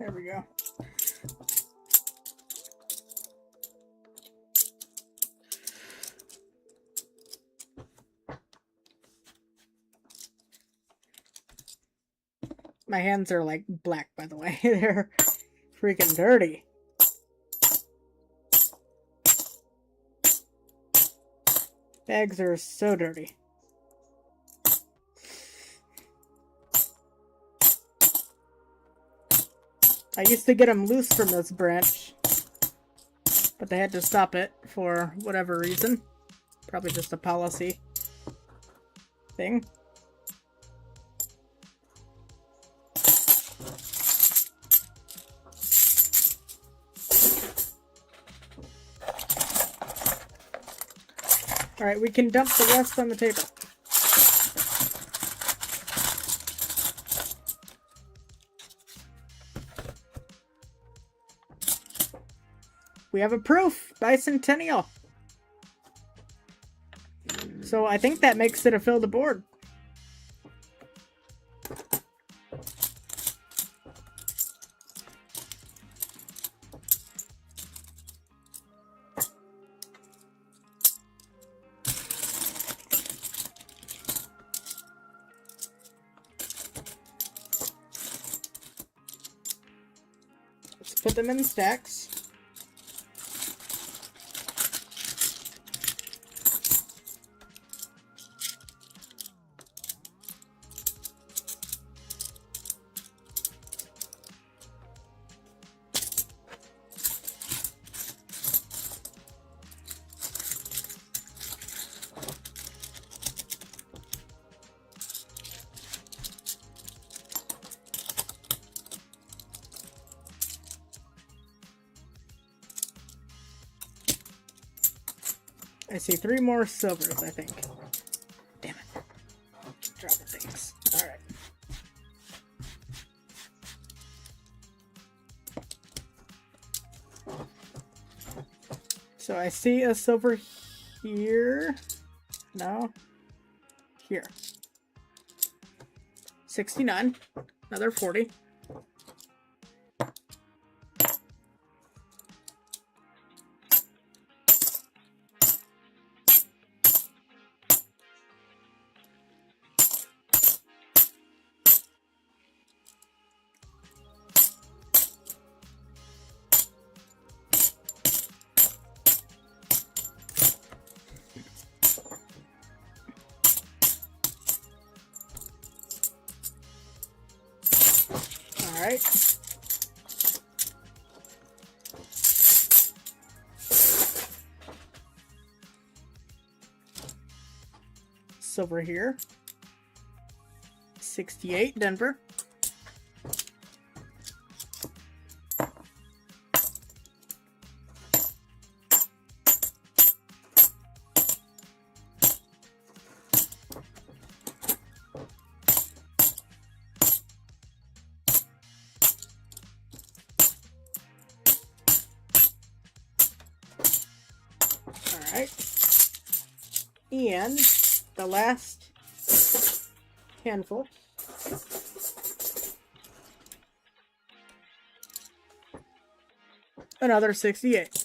There we go. My hands are like black, by the way. They're freaking dirty. Bags are so dirty. I used to get them loose from this branch, but they had to stop it for whatever reason. Probably just a policy thing. Alright, we can dump the rest on the table. We have a proof! Bicentennial! So I think that makes it a fill the board. Let's put them in stacks. I see 3 more silvers, I think. Damn it. Keep dropping things. Alright. So I see a silver here. No. Here. 69. Another 40. Alright. Silver here. 68, Denver. Alright. And the last handful. Another 68.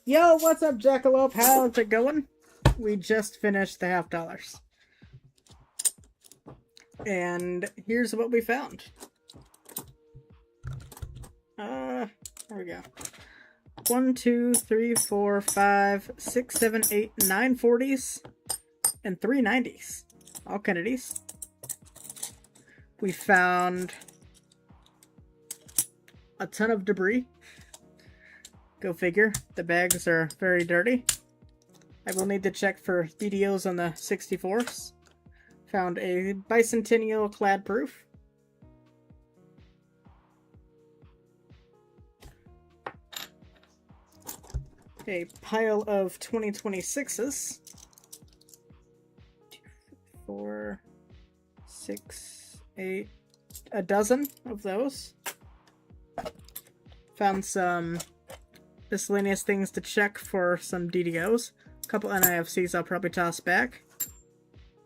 Yo, what's up, Jackalope? How's it going? We just finished the $50. And here's what we found. There we go. 1, 2, 3, 4, 5, 6, 7, 8, 9 40s and 3 90s. All Kennedys. We found a ton of debris. Go figure. The bags are very dirty. I will need to check for BDOs on the 64s. Found a Bicentennial clad proof. a pile of 2026s. 2, 4, 6, 8, a dozen of those. Found some miscellaneous things to check for some DDOs. A couple NIFCs I'll probably toss back.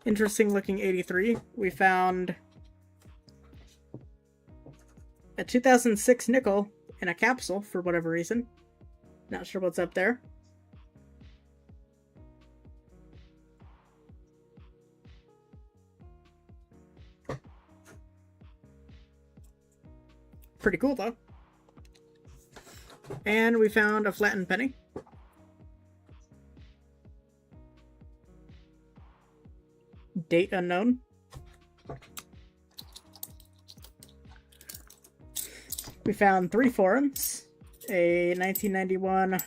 Interesting looking 83. We found a 2006 nickel in a capsule for whatever reason. Not sure what's up there. Pretty cool though. And we found a flattened penny. Date unknown. We found 3 foreigns. A 1991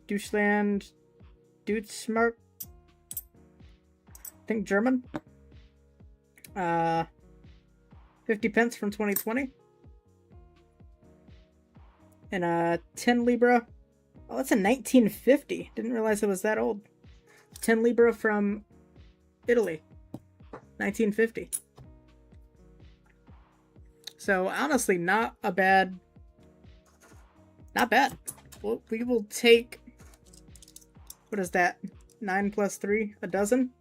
Deutschland Deutschmark. I think German. 50 pence from 2020. And a 10 Libra. Oh, that's a 1950. Didn't realize it was that old. 10 Libra from Italy. 1950. So, honestly, not a bad... Not bad. Well, we will take... What is that? 9 plus 3? A dozen?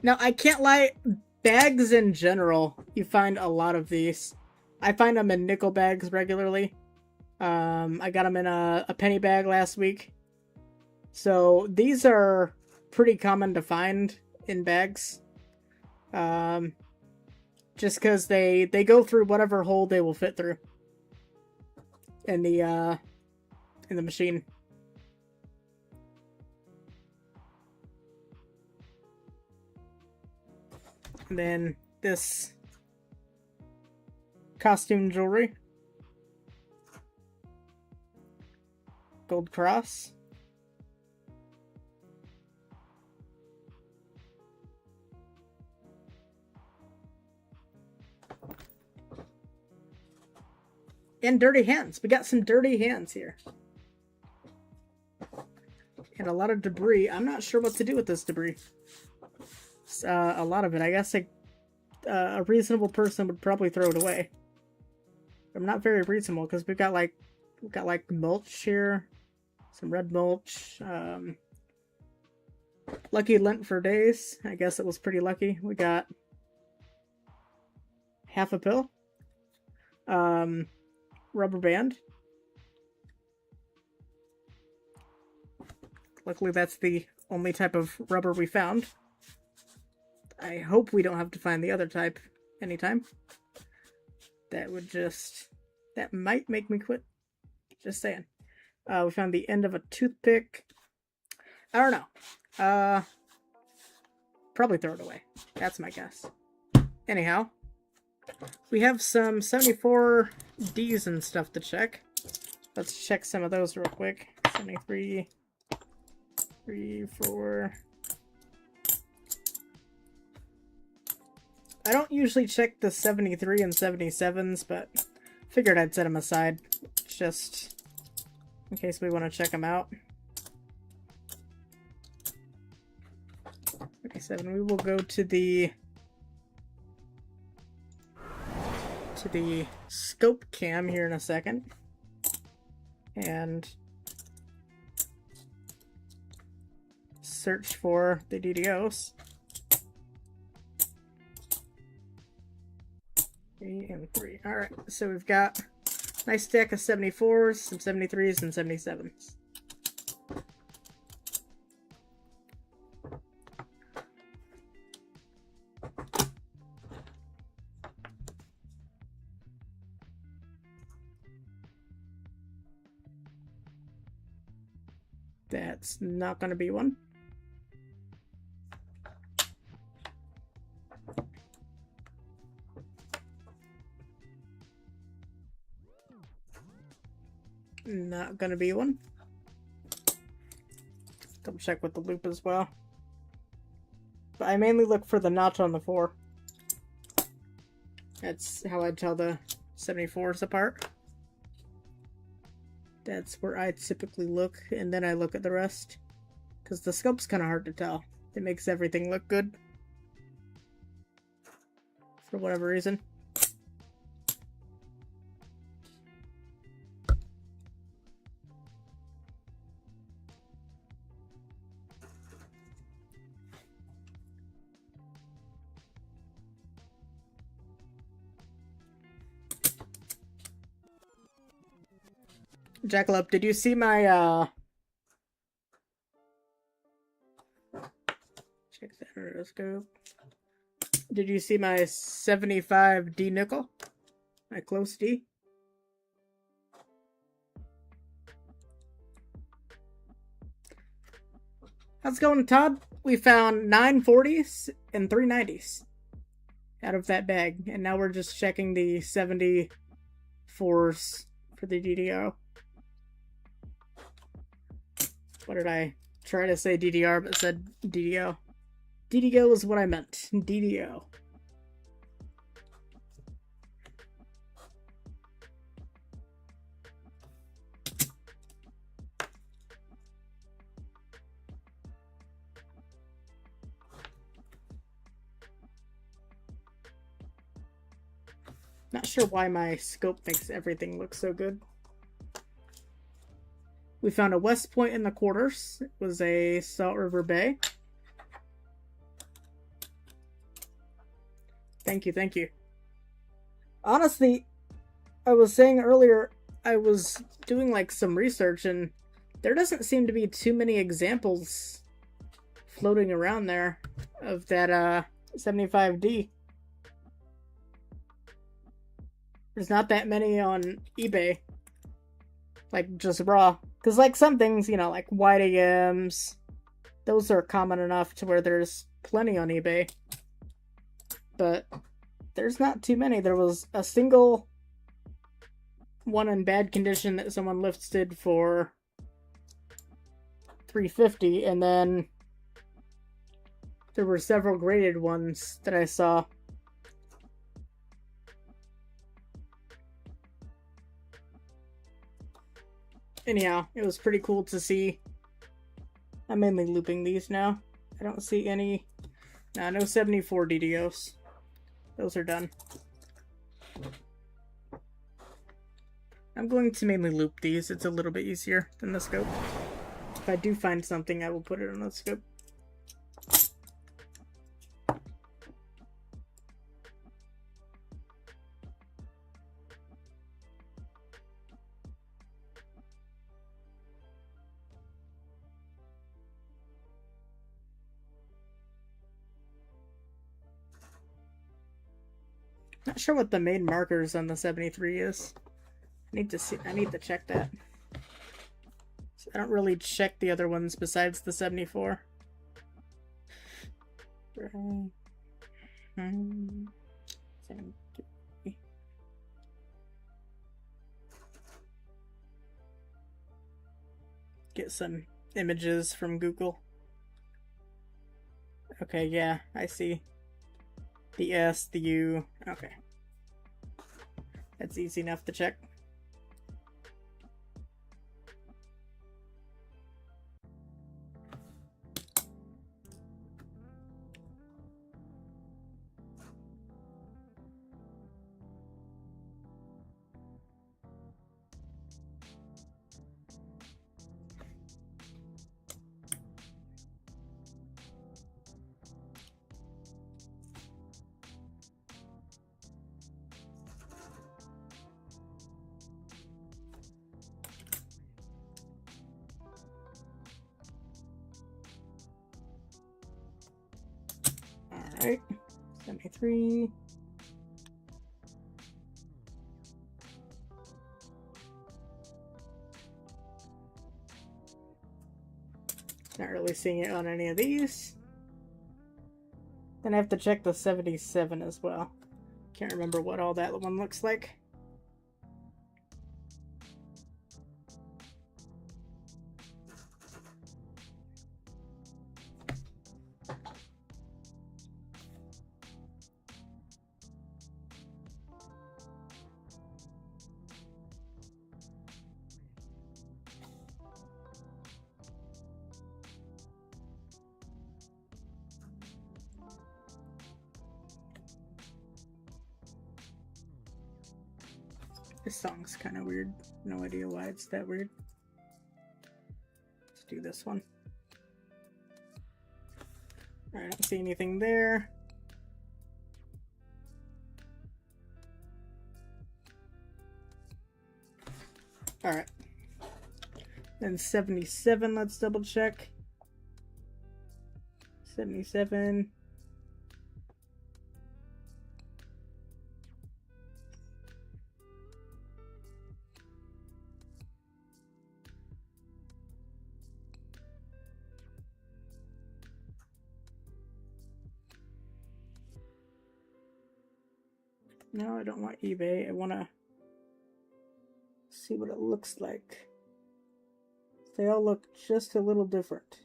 Now, I can't lie, bags in general, you find a lot of these. I find them in nickel bags regularly. I got them in a penny bag last week. So, these are pretty common to find in bags. Just because they go through whatever hole they will fit through in the machine. And then this costume jewelry. Gold cross. And dirty hands. We got some dirty hands here. And a lot of debris. I'm not sure what to do with this debris. A lot of it. I guess a reasonable person would probably throw it away. I'm not very reasonable because we've got like mulch here, some red mulch. Lucky lint for days. I guess it was pretty lucky. We got half a pill. Rubber band. Luckily, that's the only type of rubber we found. I hope we don't have to find the other type anytime. That might make me quit. Just saying. We found the end of a toothpick. I don't know. Probably throw it away. That's my guess. Anyhow, we have some 74 Ds and stuff to check. Let's check some of those real quick. 73, 3, 4... I don't usually check the 73 and 77s, but figured I'd set them aside just in case we want to check them out. 37. We will go to the scope cam here in a second and search for the DDOs. 3 and 3. Alright, so we've got a nice stack of 74s, some 73s, and 77s. That's not going to be one. Not gonna be one. Double check with the loop as well. But I mainly look for the notch on the 4. That's how I tell the 74s apart. That's where I typically look, and then I look at the rest. Because the scope's kind of hard to tell. It makes everything look good. For whatever reason. Jackalope, did you see my, check the rotoscope. Did you see my 75D nickel? My close D? How's it going, Todd? We found 940s and 390s out of that bag, and now we're just checking the 74s for the DDO. What did I try to say DDR but said DDO? DDO is what I meant. DDO. Not sure why my scope makes everything look so good. We found a West Point in the quarters. It was a Salt River Bay. Thank you, thank you. Honestly, I was saying earlier, I was doing like some research and there doesn't seem to be too many examples floating around there of that 75D. There's not that many on eBay. Like, just raw. Because, like, some things, you know, like wide AMs, those are common enough to where there's plenty on eBay. But there's not too many. There was a single one in bad condition that someone listed for $350, and then there were several graded ones that I saw. Anyhow, it was pretty cool to see. I'm mainly looping these now. I don't see any... Nah, no 74 DDOs. Those are done. I'm going to mainly loop these. It's a little bit easier than the scope. If I do find something, I will put it on the scope. Not sure what the main markers on the 73 is. I need to check that. So I don't really check the other ones besides the 74. Get some images from Google. Okay, yeah, I see. The S, the U, okay. That's easy enough to check. Alright, 73. Not really seeing it on any of these. Then I have to check the 77 as well. Can't remember what all that one looks like. This song's kind of weird. No idea why it's that weird. Let's do this one. Alright, I don't see anything there. Alright. Then 77, let's double check. 77. No, I don't want eBay. I want to see what it looks like. They all look just a little different.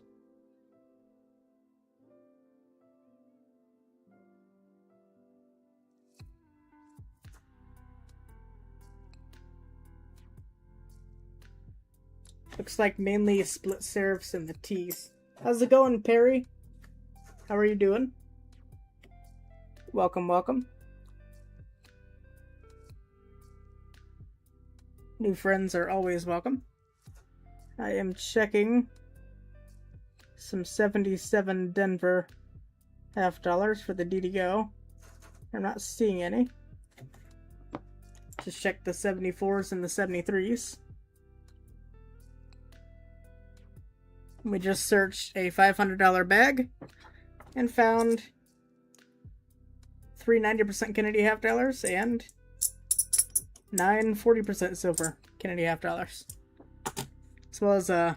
Looks like mainly split serifs and the T's. How's it going, Perry? How are you doing? Welcome, welcome. New friends are always welcome. I am checking some 77 Denver $half for the DDO. I'm not seeing any. Just check the 74s and the 73s. We just searched a $500 bag and found 3 90% Kennedy $half and 9 40% silver Kennedy $half, as well as a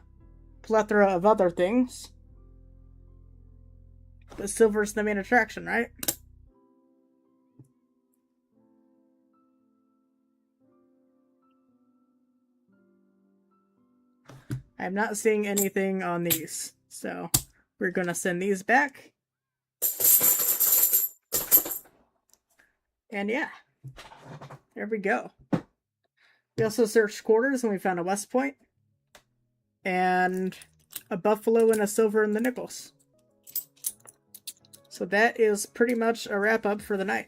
plethora of other things. But silver's the main attraction, right? I'm not seeing anything on these, so we're gonna send these back. And yeah, there we go. We also searched quarters and we found a West Point and a Buffalo and a silver in the nickels. So that is pretty much a wrap up for the night.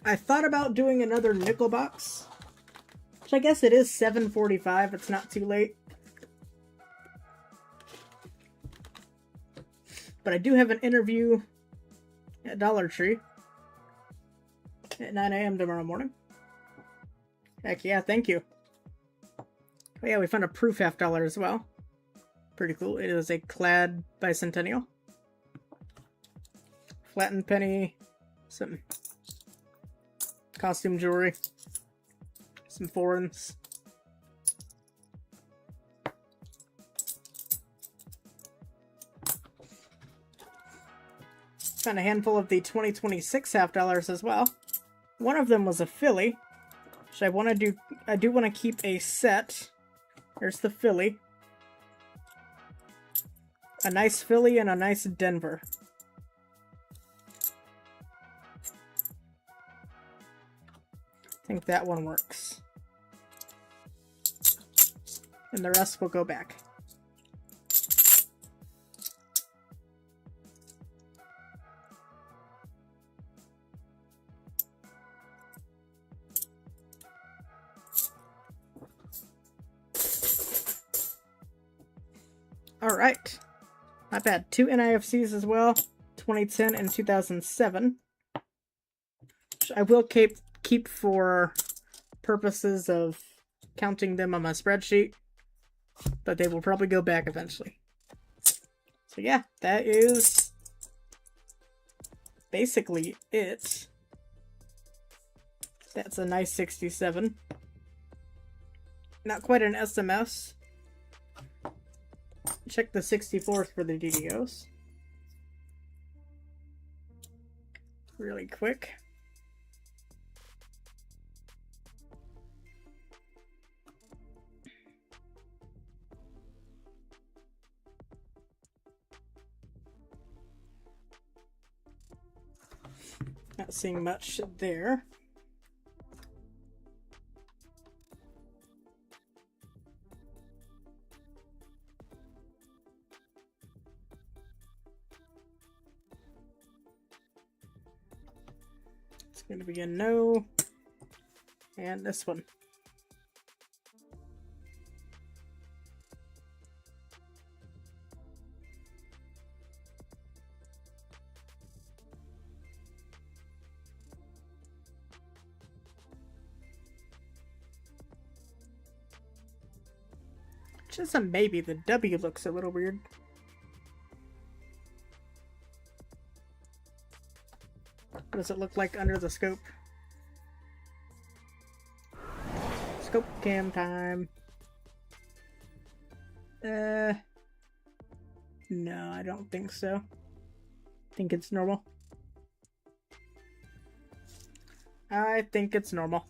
I thought about doing another nickel box, which I guess it is 7:45. It's not too late. But I do have an interview at Dollar Tree at 9 a.m. tomorrow morning. Heck yeah, thank you. Oh yeah, we found a proof $half as well. Pretty cool. It is a clad bicentennial. Flattened penny. Some costume jewelry. Some foreigns. Found a handful of the 2026 $half as well. One of them was a Philly, which I do want to keep a set. There's the Philly. A nice Philly and a nice Denver. I think that one works. And the rest will go back. Alright. Not bad. 2 NIFCs as well. 2010 and 2007. Which I will keep for purposes of counting them on my spreadsheet. But they will probably go back eventually. So yeah, that is basically it. That's a nice 67. Not quite an SMS. Check the 64th for the DDOs. Really quick. Not seeing much there. gonna be a no. And this one. Just a maybe. The W looks a little weird. What does it look like under the scope? Scope cam time. No, I don't think so. I think it's normal. I think it's normal.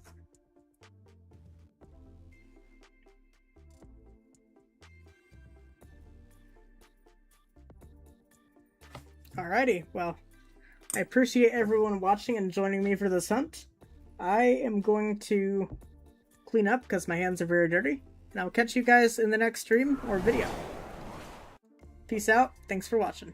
Alrighty, well, I appreciate everyone watching and joining me for this hunt. I am going to clean up because my hands are very dirty, and I'll catch you guys in the next stream or video. Peace out, thanks for watching.